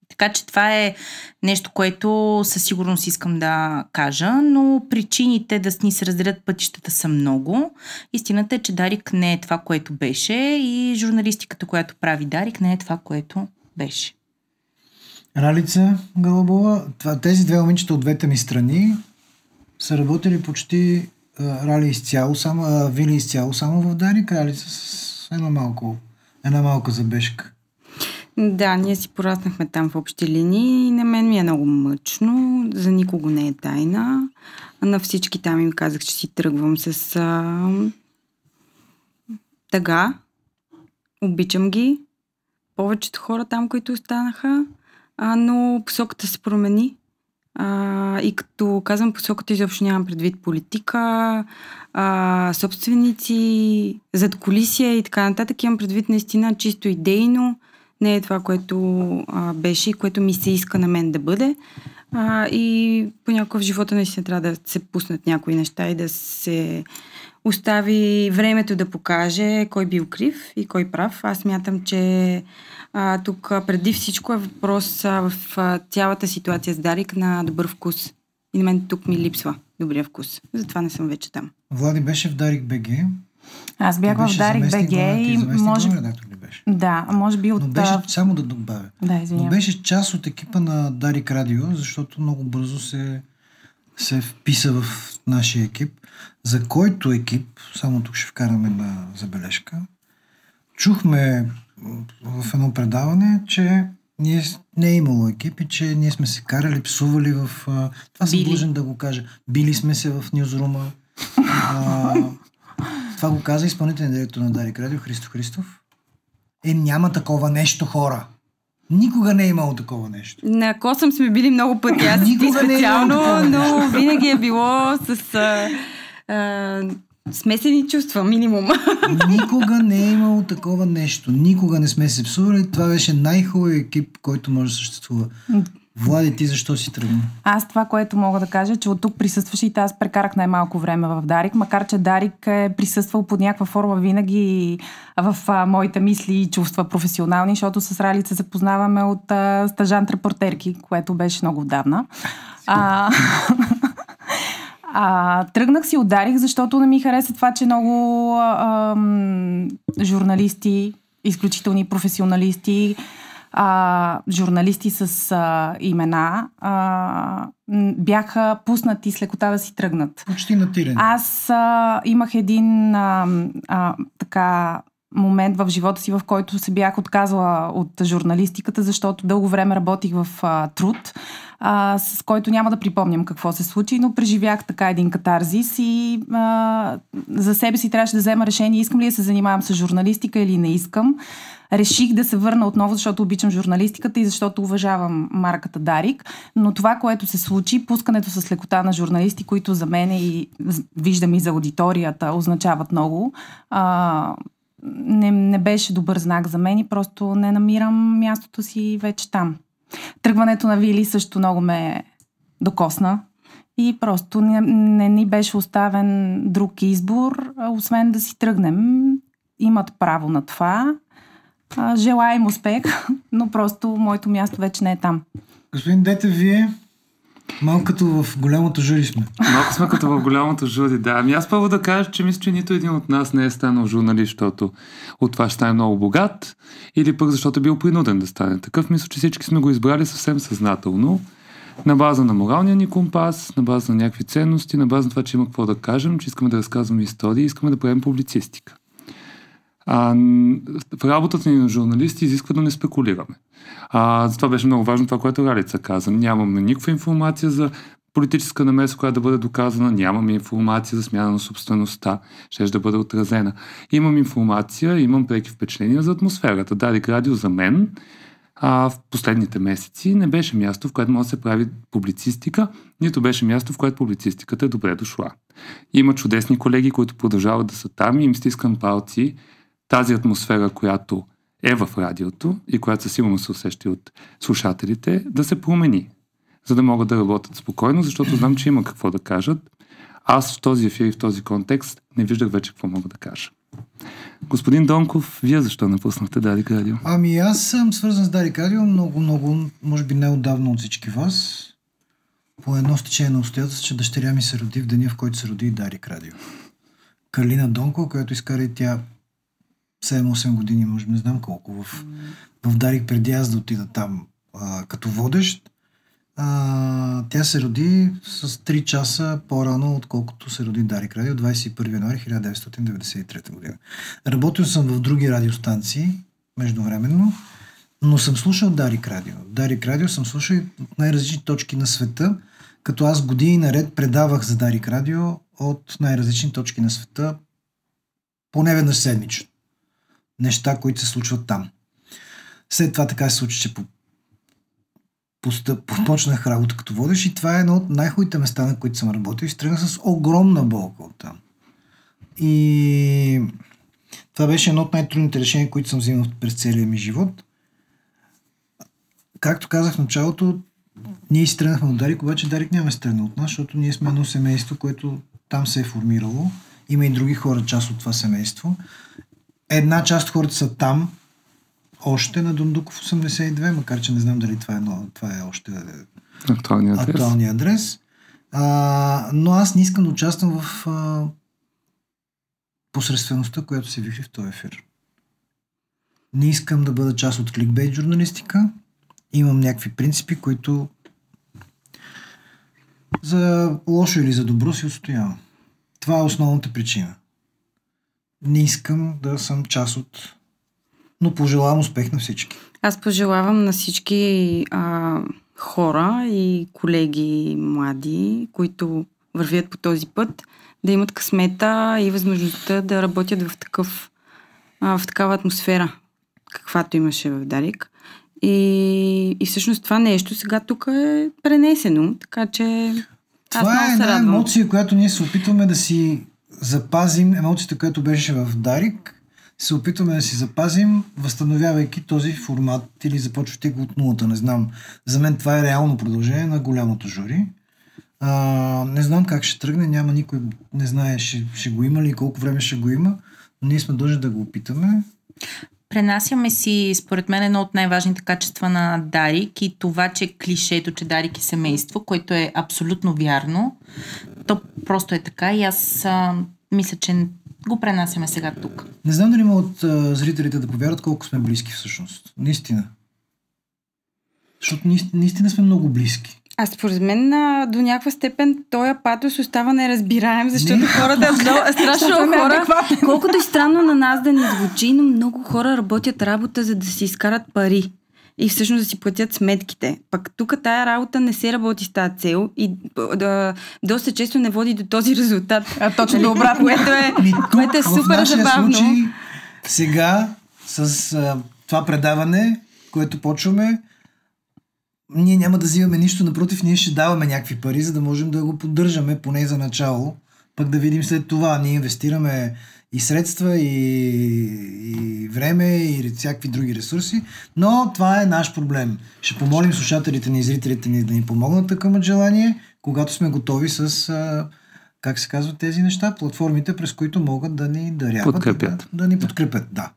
Така че това е нещо, което със сигурност искам да кажа, но причините да ни се разделят пътищата са много. Истината е, че Дарик не е това, което беше и журналистиката, която прави Дарик, не е това, което беше. Ралица Гълъбова, тези две момичета от двете ми страни са работили почти Рали изцяло, Вили изцяло само в Дарик, Ралица с една малка забежка. Да, ние си пораснахме там в общи линии и на мен ми е много мъчно, за никого не е тайна. На всички там им казах, че си тръгвам с тъга. Обичам ги. Повечето хора там, които останаха, но посоката се промени. И като казвам посоката, изобщо нямам предвид политика, собственици, задкулисия и така нататък. Имам предвид наистина чисто идейно. Не е това, което беше и което ми се иска на мен да бъде. И понякога в живота наистина трябва да се пуснат някои неща и да се остави времето да покаже кой бил крив и кой прав. Аз смятам, че тук преди всичко е въпрос в цялата ситуация с Дарик на добър вкус. И на мен тук ми липсва добрия вкус. Затова не съм вече там. Влади беше в Дарик БГ. Аз бях в Дарик БГ и може... Да, може би от... Но беше, само да добавя. Да, извинявам. Но беше част от екипа на Дарик Радио, защото много бързо се вписа в нашия екип, за който екип, само тук ще вкараме на забележка, чухме в едно предаване, че не е имало екип и че ние сме се карали, псували в... Това съм длъжен да го кажа. Били сме се в нюзрума. Това го каза изпълнителен директор на Дарик Радио Христо Христов. Няма такова нещо, хора. Никога не е имало такова нещо. На Косъм сме били много пъти, аз ти специално, но винаги е било с смесени чувства, минимум. Никога не е имало такова нещо. Никога не сме се псували. Това беше най-хубавият екип, който може да съществува. Влади, ти защо си тръгна? Аз това, което мога да кажа, че от тук присъстваше и аз прекарах най-малко време в Дарик, макар че Дарик е присъствал под някаква форма винаги в моите мисли и чувства професионални, защото с Ралица се познаваме от стажант-репортерки, което беше много отдавна. Тръгнах си от Дарик, защото не ми хареса това, че много журналисти, изключителни професионалисти, журналисти с имена бяха пуснати с лекота да си тръгнат. Почти натирен. Аз имах един така момент в живота си, в който се бях отказала от журналистиката, защото дълго време работих в труд, с който няма да припомням какво се случи, но преживях така един катарзис и за себе си трябваше да взема решение, искам ли да се занимавам с журналистика или не искам. Реших да се върна отново, защото обичам журналистиката и защото уважавам марката Дарик, но това, което се случи, пускането с лекота на журналисти, които за мен и виждам и за аудиторията означават много, не беше добър знак за мен и просто не намирам мястото си вече там. Тръгването на Вили също много ме докосна и просто не ни беше оставен друг избор, освен да си тръгнем. Имат право на това. Желаем успех, но просто моето място вече не е там. Господин Дете, вие малко като в голямото жури сме. Малко сме като в голямото жури, да. Ами аз първо да кажа, че мисля, че нито един от нас не е станал журналист, защото от това ще стане много богат, или пък защото е бил принуден да стане такъв. Мисля, че всички сме го избрали съвсем съзнателно, на база на моралния ни компас, на база на някакви ценности, на база на това, че има какво да кажем, че искаме да разказваме истории, искаме да правим публицистика. В работата ни на журналисти изисква да не спекулираме. Затова беше много важно това, което Ралица каза. Нямаме никаква информация за политическа намеса, която да бъде доказана. Нямаме информация за смяна на собствеността, ще да бъде отразена. Имам информация, имам преки впечатления за атмосферата. Дарик Радио за мен в последните месеци не беше място, в което може да се прави публицистика, нито беше място, в което публицистиката е добре дошла. Има чудесни колеги, които продължават да са там и им стискам палци тази атмосфера, която е в радиото и която със сигурност се усеща от слушателите, да се промени, за да могат да работят спокойно, защото знам, че има какво да кажат. Аз в този ефир и в този контекст не виждах вече какво мога да кажа. Господин Донков, вие защо напуснахте Дарик Радио? Ами аз съм свързан с Дарик Радио много, може би неотдавна от всички вас. По едно стечение на обстоятелства, че дъщеря ми се роди в деня, в който се роди и Дарик Радио. Калина Донкова, която изкара и тя 7-8 години, може би не знам колко, в Дарик преди аз да отида там като водещ. Тя се роди с 3 часа по-рано, отколкото се роди Дарик Радио, 21 януари 1993 година. Работил съм в други радиостанции, междувременно, но съм слушал Дарик Радио. Дарик Радио съм слушал от най-различни точки на света, като аз години наред предавах за Дарик Радио от най-различни точки на света, поне веднъж седмично. Неща, които се случват там. След това така се случи, че почнах работа като водещ и това е едно от най-хубавите места, на които съм работил и стръгнах с огромна болка от там. И това беше едно от най-трудните решения, които съм взимал през целия ми живот. Както казах в началото, ние си тръгнахме от Дарик, обаче Дарик няма се тръгна от нас, защото ние сме едно семейство, което там се е формирало. Има и други хора, част от това семейство. Една част от хората са там, още на Дондуков 82, макар че не знам дали това е още актуалният адрес. Но аз не искам да участвам в посредствеността, която се вихри в този ефир. Не искам да бъда част от кликбейт журналистика. Имам някакви принципи, които за лошо или за добро си отстоявам. Това е основната причина. Не искам да съм част от... Но пожелавам успех на всички. Аз пожелавам на всички хора и колеги млади, които вървят по този път, да имат късмета и възможността да работят в такава атмосфера, каквато имаше в Дарик. И всъщност това нещо сега тук е пренесено, така че това е една емоция, която ние се опитваме да си запазим, емоцията, която беше в Дарик, се опитваме да си запазим, възстановявайки този формат или започвайки го от нулата. Не знам. За мен това е реално продължение на голямото жури. Не знам как ще тръгне, няма никой не знае ще го има ли и колко време ще го има, но ние сме дължни да го опитаме. Пренасяме си, според мен, едно от най-важните качества на Дарик и това, че клишето, че Дарик е семейство, което е абсолютно вярно. То просто е така и аз мисля, че го пренасяме сега тук. Не знам дали могат зрителите да повярват колко сме близки всъщност. Наистина. Защото наистина сме много близки. А според мен до някаква степен този патос остава неразбираем, защото хората страшно хора, колкото и странно на нас да ни звучи, но много хора работят работа, за да си изкарат пари и всъщност да си платят сметките. Пък тук тая работа не се работи с тази цел и доста често не води до този резултат. Точно до обратно. Което е супер забавно. Случай, сега с това предаване, което почваме, ние няма да взимаме нищо, напротив, ние ще даваме някакви пари, за да можем да го поддържаме, поне за начало, пък да видим след това. Ние инвестираме и средства, и време, и всякакви други ресурси, но това е наш проблем. Ще помолим слушателите ни и зрителите ни да ни помогнат такъв желание, когато сме готови с, как се казват тези неща, платформите, през които могат да ни даряват, да ни подкрепят. Да.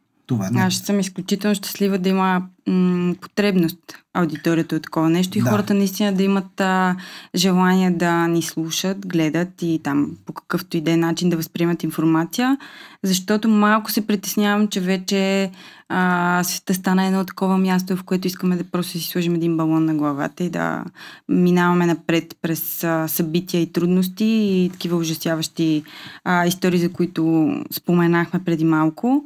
Аз ще съм изключително щастлива да има потребност аудиторията от такова нещо и хората наистина да имат желание да ни слушат, гледат и там по какъвто и да е начин да възприемат информация, защото малко се притеснявам, че вече света стана едно такова място, в което искаме да просто си сложим един балон на главата и да минаваме напред през събития и трудности и такива ужасяващи истории, за които споменахме преди малко.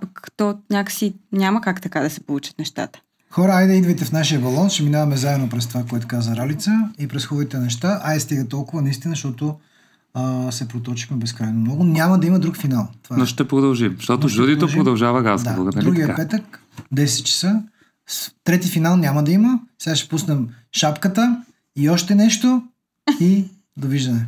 Пък то някакси няма как така да се получат нещата. Хора, айде идвайте в нашия балон, ще минаваме заедно през това, което каза Ралица и през хубавите неща. Стига толкова наистина, защото се проточихме безкрайно много. Няма да има друг финал. Но ще продължим, защото журито продължава разговора. Другия петък, 10 часа, Трети финал няма да има. Сега ще пуснем шапката и още нещо и довиждане.